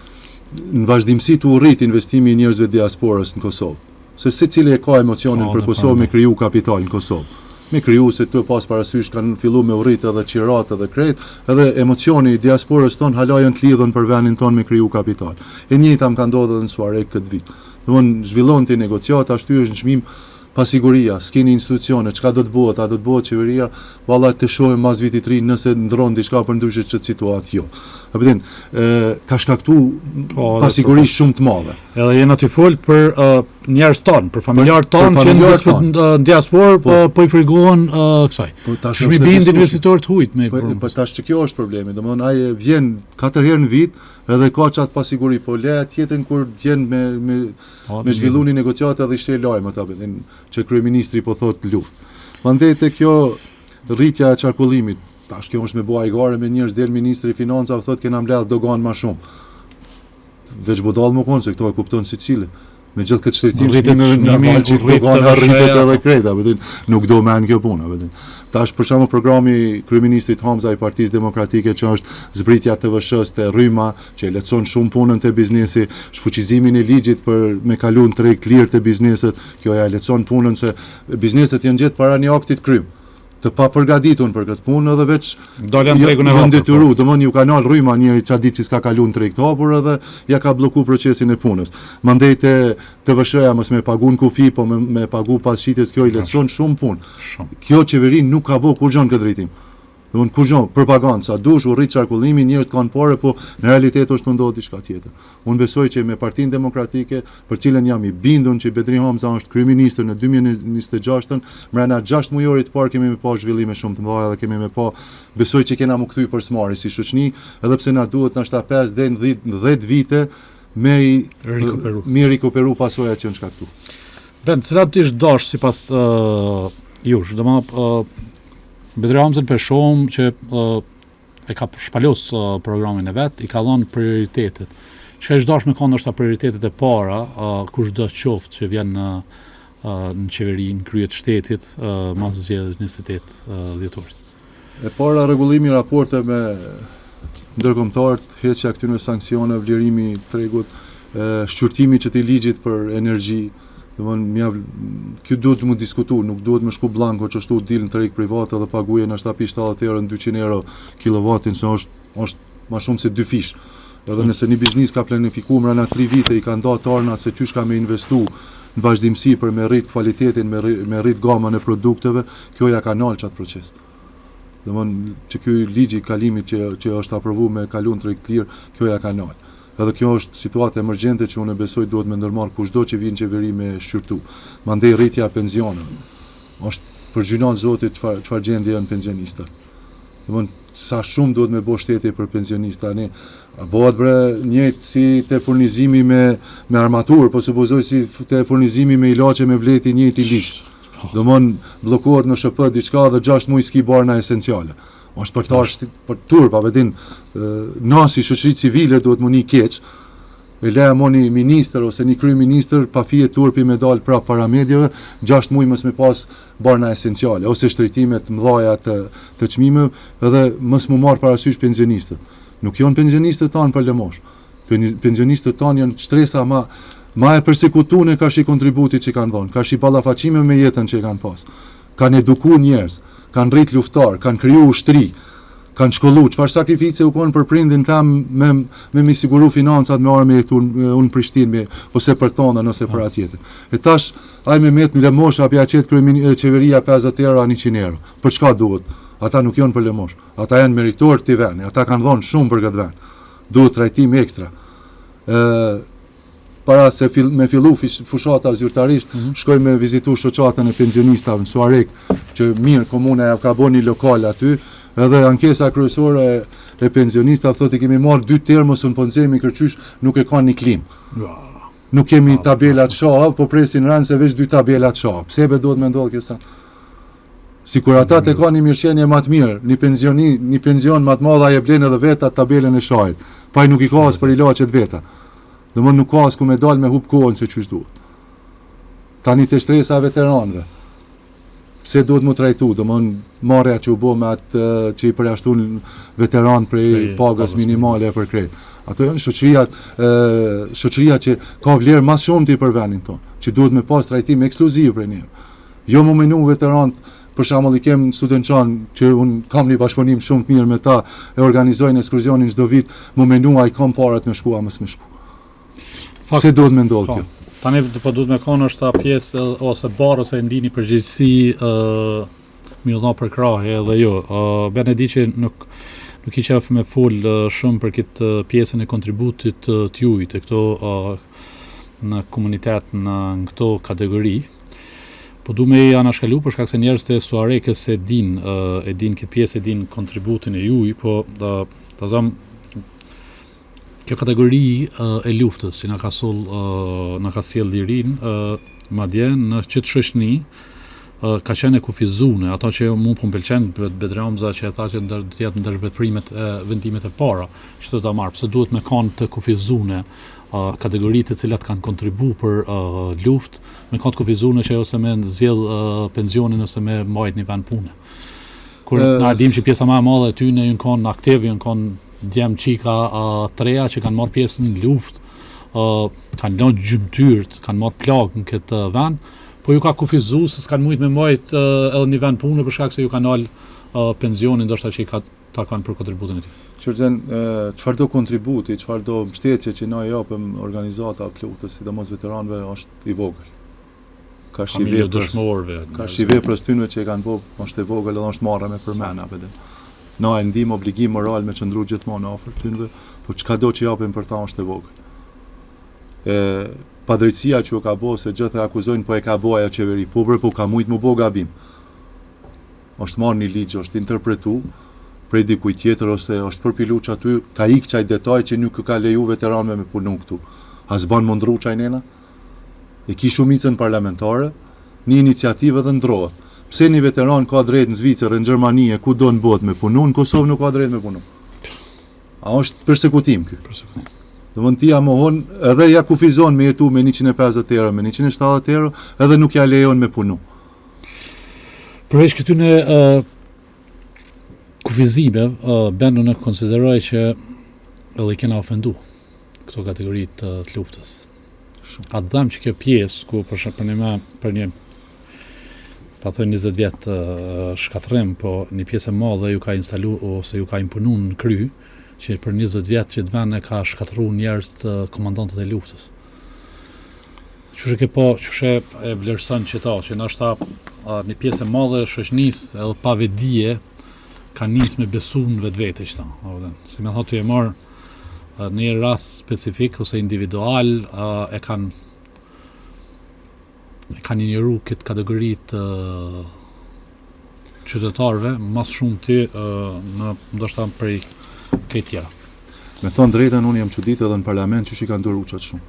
në vazhdimsi të urrit investimi i njerëzve diasporës në Kosovë. Se secili e ka emocionin për Kosovë me kriju kapital në Kosovë. Me kriju se të pas parasysh kanë fillu me urrit edhe qirat edhe krejt, edhe emocioni i diasporës tonë hala janë të lidhën për vendin tonë me kriju kapital. E njëjta më ka ndodhur edhe në Suarek këtë vit. Domthon zhvillon ti negociata, shtyhesh në çmim pasiguria, s'keni institucione, çka do të bëhet, a do të bëhet qeveria, valla të shohim mas vitit të ri nëse ndron diçka për ndryshe ç't situatë jo. Apo ka shkaktuar pasiguri shumë të madhe. Edhe jena ty fol për njerëz tonë, për familjar tonë që në diasporë po i frikëgohen kësaj. Shumë bindin investitor të huajt me. Po tash që kjo është problemi, domthon ai vjen 4 herë në vit edhe ka çat pasiguri, po leja tjetër kur vjen me zhvillunin negociata dhe ishte lajm ata që kryeministri po thot luftë. Prandaj te kjo rritja e qarkullimit, tash kjo është me bua igare me njerëz del ministri i financave thotë kena mbledh dogan më shumë. Veç budall më konë se këto e kupton Sicile. Me gjithë këtë shtritim normal që dogan rritet edhe kreta, nuk do me në kjo puna. Tash për shembull programi kryeministrit Hamza i Partisë Demokratike që është zbritja të TVSH-s te rryma, që e lehtëson shumë punën te biznesi, shfuqizimin e ligjit për me kalun treg të lirë te bizneset, kjo ja lehtëson punën se bizneset janë gjetë para një akti të krym. Të pa përgatitur për këtë punë edhe veç dolën tregun e hapur. Domthon ju kanë rryma njëri ça ditë që s'ka kaluar treg të hapur edhe ja ka bllokuar procesin e punës. Mandej te TVSH-ja mos me paguën kufi, po me pagu pas shitjes, kjo i lehtëson shumë punë. Kjo qeveri nuk ka bë kurrë në këtë drejtim. Domthon kurrë propagandë, sa dush u rrit qarkullimi, njerëz kanë parë, po në realitet është ndodhur diçka tjetër. Unë besoj që me Partinë Demokratike, për cilën jam i bindur që Bedri Hamza është kryeminist në 2026-ën, brenda 6 mujorit të parë kemi me pa zhvillime shumë të mëdha dhe kemi me pa, besoj që kena më kthy për smari si shoqëni, edhe pse na duhet ndoshta 5 deri në 10 vite me rikuperu pasojat që janë shkaktuar. Ben, cilat ish dosh sipas jush, domethënë Bedri Hamza për shumë që e ka shpalos programin e vet, i ka dhënë prioritetet. Çka është dashur me konë është prioritetet e para, kush do të qoftë që vjen në qeverinë, krye të shtetit, mas zgjedhjes 28 dhjetorit. E para rregullimi i raporte me ndërkombëtarët, heqja këtyre sanksioneve, vlerimi i tregut, shqyrtimi që të ligjit për energji. Domthon kjo duhet më diskutuar, nuk duhet më shku blanko që ashtu dil në treg privat edhe paguje në 70 euro, 200 euro kilovatin, se është më shumë se 2 fish. Edhe nëse një biznes ka planifikuar mbrana 3 vite i ka ndarë tarnat se çysh ka me investu në vazhdimsi për me rrit kvalitetin, me rrit gamën e produkteve, kjo ja ka nal çat proces. Domthon që ky ligji i kalimit që është aprovuar me kalun treg të lirë, kjo ja ka nal. Edhe kjo është situatë emergjente që unë besoj duhet me ndërmarr kushdo që vjen qeveri me shqyrtu. Mandej rritja e pensioneve. Është për gjynat Zotit çfarë gjendje janë pensionistët. Domthon sa shumë duhet me bëj shteti për pensionistë tani. Bëhet bre njëjtë si te furnizimi me armaturë, po supozoj si te furnizimi me ilaçe me vletë i njëjti ligj. Domthon bllokohet në SHP diçka dhe 6 muaj s'ki barna esenciale. Është për turp, a vedin, nasi shoqëri civile duhet më një keq, e leja më një minister ose një kryeministër pa fije turpi me dal prap para medjave, 6 muaj mos me pas barna esenciale, ose shtritimet mëdhaja të çmimeve, edhe mos më marr parasysh pensionistët. Nuk janë pensionistët tanë për lëmosh. Pensionistët tanë janë shtresa ma e përsekutuar ka shi kontributi që kanë dhënë, ka shi ballafaqime me jetën që kanë pas. Kanë edukuar njerëz, kanë rrit luftar, kanë kriju ushtri, kanë shkollu, çfarë sakrifice u konë për prindin tam me siguru financat me arme këtu unë Prishtinë ose për tonë ose për atjetër. E tash ai me met në lëmosh apo ja qet qeveria 50 euro 100 euro. Për çka duhet? Ata nuk janë për lëmosh. Ata janë meritor të veni, ata kanë dhënë shumë për këtë vend. Duhet trajtim ekstra. para se me fillu fushata zyrtarisht, shkoj me vizitu shoqatën e pensionistave në Suarek, që mirë komuna ka bo një lokal aty, edhe ankesa kryesore e pensionistave thotë kemi marrë 2 termos në ponzemi kërqysh nuk e ka një klim. Nuk kemi tabelat shahë, po presin rënë se veç 2 tabelat shahë. Pse be do të me ndodhë kjo sa? Si kur ata të ka një mirëqenje më të mirë, një pension më të madha e blenë edhe veta tabelen e shahit, pa i nuk i ka as për ilaqet veta. Dhe më nuk ka as ku me dalë me hup kohën se qysh duhet. Tani të shtresa veteranëve. Pse duhet mu trajtu, do më marrja që u bo me atë që i përjashtun veteran prej pagës minimale për krejt. Ato janë shoqëria që ka vlerë mas shumë të i për venin tonë, që duhet me pas trajtim ekskluziv për një. Jo më menu veteranët, për shembull i kem studentçan që unë kam një bashkëpunim shumë të mirë me ta, e organizojnë ekskursionin çdo vit, më menu ai kam parat me shku, a mos me shku. Se duhet me ndodhë kjo? Tani po duhet me konë është ta pjesë ose barë ose ndini përgjegjësi mi u dha për krahje edhe jo. Bene di që nuk i qef me fol shumë për këtë pjesën e kontributit të juaj të këto në komunitet në këto kategori. Po du me i anashkalu për shkak se njerëz të Suarekës e din këtë pjesë, e din kontributin e juaj, po ta zëm kjo kategori e luftës që na ka sjell lirin, madje në qëtë shoqëni ka qenë e kufizune, ato që mu po m'pëlqen Bedramza që e tha që të jetë ndër veprimet e vendimet e para që të ta marrë, pse duhet me kanë të kufizune kategoritë të cilat kanë kontribu për luftë, me kanë të kufizune që ose me nxjell pensionin ose me mbajt një vend pune. Kur na dim që pjesa më e madhe e tyre janë kanë aktiv, janë kanë djem qika treja që kanë marrë pjesë në luftë, kanë lënë gjymtyrt, kanë marrë plagë në këtë vend, po ju ka kufizu se s'kanë mujt me mbajt edhe një vend pune për shkak se ju kanë dalë pensionin ndoshta që ta kanë për kontributin e tij. Qërgjen, çfarëdo kontributi, çfarëdo mbështetje që na japim organizata të luftës, sidomos veteranëve, është i vogël. Ka Familje dëshmorëve. Ka veprës tyre që e kanë bërë, është e vogël edhe është marrë me përmena vetëm. Na e ndim obligim moral me qëndru gjithmonë afër tyre, po çkado që japim për ta është e vogël. Padrejtësia që u ka bo, se gjithë e akuzojnë, po e ka bo ajo qeveri, po ka mujt mu bo gabim. Është marrë një ligj, është interpretu prej dikuj tjetër, ose është përpilu që aty ka ik qaj detaj që nuk ka leju veteranëve me punu këtu. A s'ban më ndru qaj nena? E ki shumicën parlamentare, një iniciativë dhe ndrohet. Pse një veteran ka drejt në Zvicër, në Gjermani, ku do në botë me punu, në Kosovë nuk ka drejt me punu. A është persekutim kë? Persekutim. Dhe mund tia mohon, edhe ja kufizon me jetu me 150 euro, me 170 euro, edhe nuk ja lejon me punu. Përveç këtyne kufizime, bendu në konsideroj që edhe i kena ofendu këto kategoritë të luftës. A të dhamë që kjo pjesë, ku për një ta thoj 20 vjetë shkatrim, po një pjesë e madhe ju ka instalu ose ju ka imponu në kry, që për 20 vjetë që të vene ka shkatru njerëz të komandantët e luftës. Qëshe e vlerëson që që nështë një pjesë e madhe shoqënisë edhe pa vedije ka nisë me besu në vetë qëta. Si me thotë të e marë një rast specifik ose individual e kanë injoru këtë kategorit qytetarëve mas shumë ti në ndoshta prej këtë tjera. Me thonë drejtën, unë jam çuditë edhe në parlament që i kanë duru qatë shumë.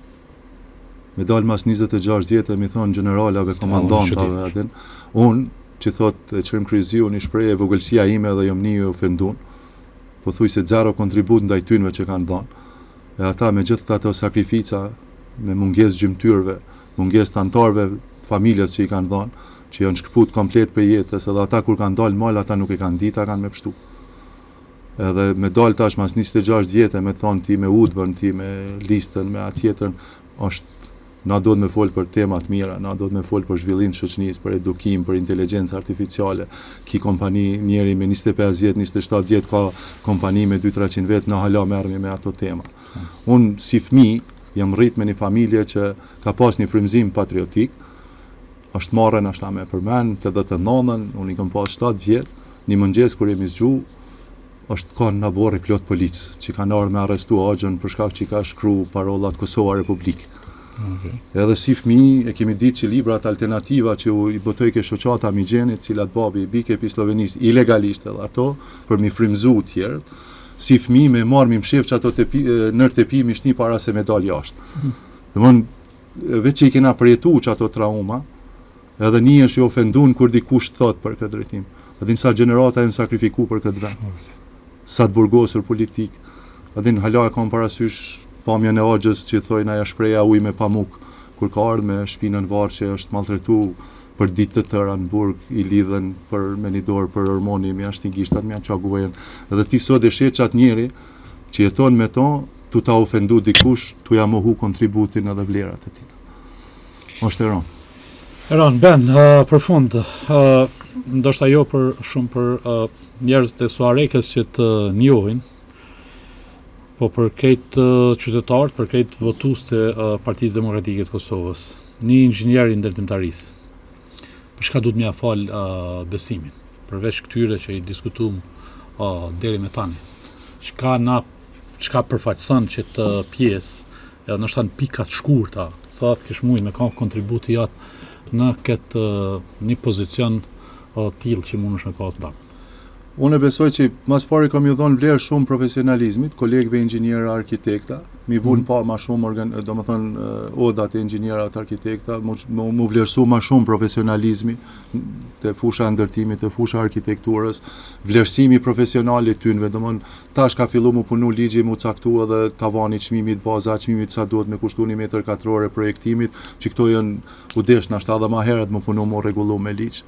Me dalë mas 26 vjetë, mi thonë generalave, komandantave, unë që thotë e qërëm kryziu një shpreje vogëlsia ime dhe jom një ofendun, po thuj se 0 kontribut ndaj tynve që kanë dhanë, e ata me gjithë ato sakrifica, me munges gjymtyrve, munges të antarve, familjes që i kanë dhanë, që janë shkëput komplet për jetës, edhe ata kur kanë dalë mal, ata nuk i kanë ditë, ata kanë me pështu. Edhe me dalë tash mas 26 vjetë, me thonë ti me udbën, ti me listën, me atjetën, është na do të me folë për temat mira, na do të me folë për zhvillim të shoqënisë, për edukim, për inteligjencë artificiale. Ki kompani njeri me 25 vjetë, 27 vjetë ka kompani me 200-300 vjetë, na hala merremi me ato tema. Unë si fëmijë jam rrit me një familje që ka pas një frymëzim patriotik, është marrën ashta me përmend, 89-ën, unë i kam pas 7 vjetë, një mëngjes kur jemi zgju, është kanë në borë plot policë, që kanë ardhur me arrestu Axhën për shkak që ka shkruar parollat Kosova Republikë. Edhe si fëmijë e kemi ditë që librat alternativa që i botoi ke shoqata Migjenit, cilat babi i bike pi slovenisë ilegalisht edhe ato për mi frymzu të tjerët, si fëmijë me marr mi mshef që ato nër tepi mi shni para se me dal jashtë. Domthon veç që i kena përjetu që ato trauma, edhe një është i ofendun kur dikush thot për këtë drejtim. Edhe sa gjenerata e në sakrifiku për këtë vend. Sa të burgosur politik. Edhe hala e kam parasysh pamjen e Axhës që thojnë aja shpreja ujë me pamuk, kur ka ardhur me shpinën varë që është maltretu për ditë të tëra në burg, i lidhen me një dorë për hormoni, me ashtë një gishtat, me anë qaguajën. Edhe ti sot e shetë qatë njeri që jeton me to, tu ta ofendu dikush, tu ja mohu kontributin edhe vlerat e tina. Është Eron. Eron, Ben, për fund, ndoshta jo për shumë për njerëz të Suarekës që të njohin, po për këtë qytetarët, për këtë votues të Partisë Demokratike të Kosovës, një inxhinier i ndërtimtarisë, për çka duhet m'ia fal besimin, përveç këtyre që i diskutuam deri me tani. Çka përfaqëson që të pjesë, edhe ndoshta në pikat shkurta, sa të kesh mujt me kanë kontributi jot në këtë një pozicion tillë që mundesh me pas dam. Unë besoj që mas pari kam ju dhonë vlerë shumë profesionalizmit, kolegëve inxhinierë arkitekta, mi vunë pa ma shumë, do më thënë, odat e inxhinierat arkitekta, mu vlerësu ma shumë profesionalizmi të fusha ndërtimit, të fusha arkitekturës, vlerësimi profesionalit tynve, do më tash ka fillu mu punu ligji mu caktu edhe tavani çmimit, baza çmimit sa duhet me kushtu 1 metër katror e projektimit, që këto janë u desh në ashtë edhe ma herët mu punu mu regullu me ligj.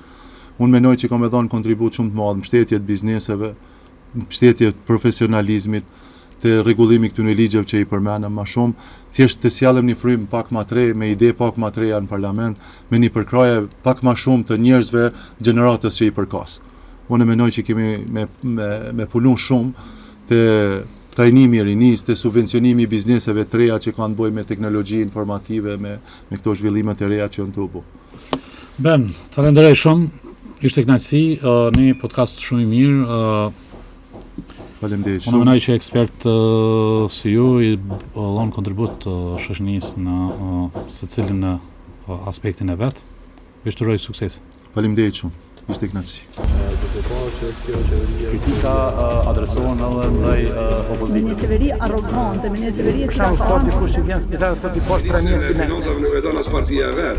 Unë menoj që kam e dhonë kontribut shumë të madhë në mbështetjet bizneseve, në mbështetjet profesionalizmit, të rregullimit këtu në ligjeve që i përmenëm ma shumë, thjesht të sjallëm një frym pak ma tre, me ide pak ma treja në parlament, me një përkraje pak ma shumë të njerëzve gjeneratës që i përkas. Unë menoj që kemi me punu shumë të trajnimi i rinis, të subvencionimi i bizneseve të reja që kanë bëj me teknologji informative, me këto zhvillimet e reja që janë të bu. Ben, të falenderoj shumë. Ishte kënaqësi, një podcast shumë i mirë. Faleminderit Unë shumë. menoj që ekspert si ju i dhon kontribut shoqërisë në secilin në aspektin e vet. Ju uroj sukses. Faleminderit shumë. Ishte kënaqësi. Kritika adresohen edhe ndaj Me opozitës. një qeveri arrogante, me një qeveri e Për cila shembull, ka ka dikush që vjen në spital thotë i poshtë Ministri trajnës e Financave nuk e don as partia e vet.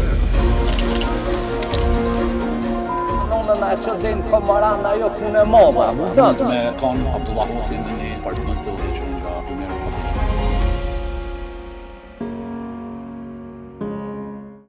Unë na që din komorana jo punë e modha, Me kanë Abdullah Hoxhin në një parti të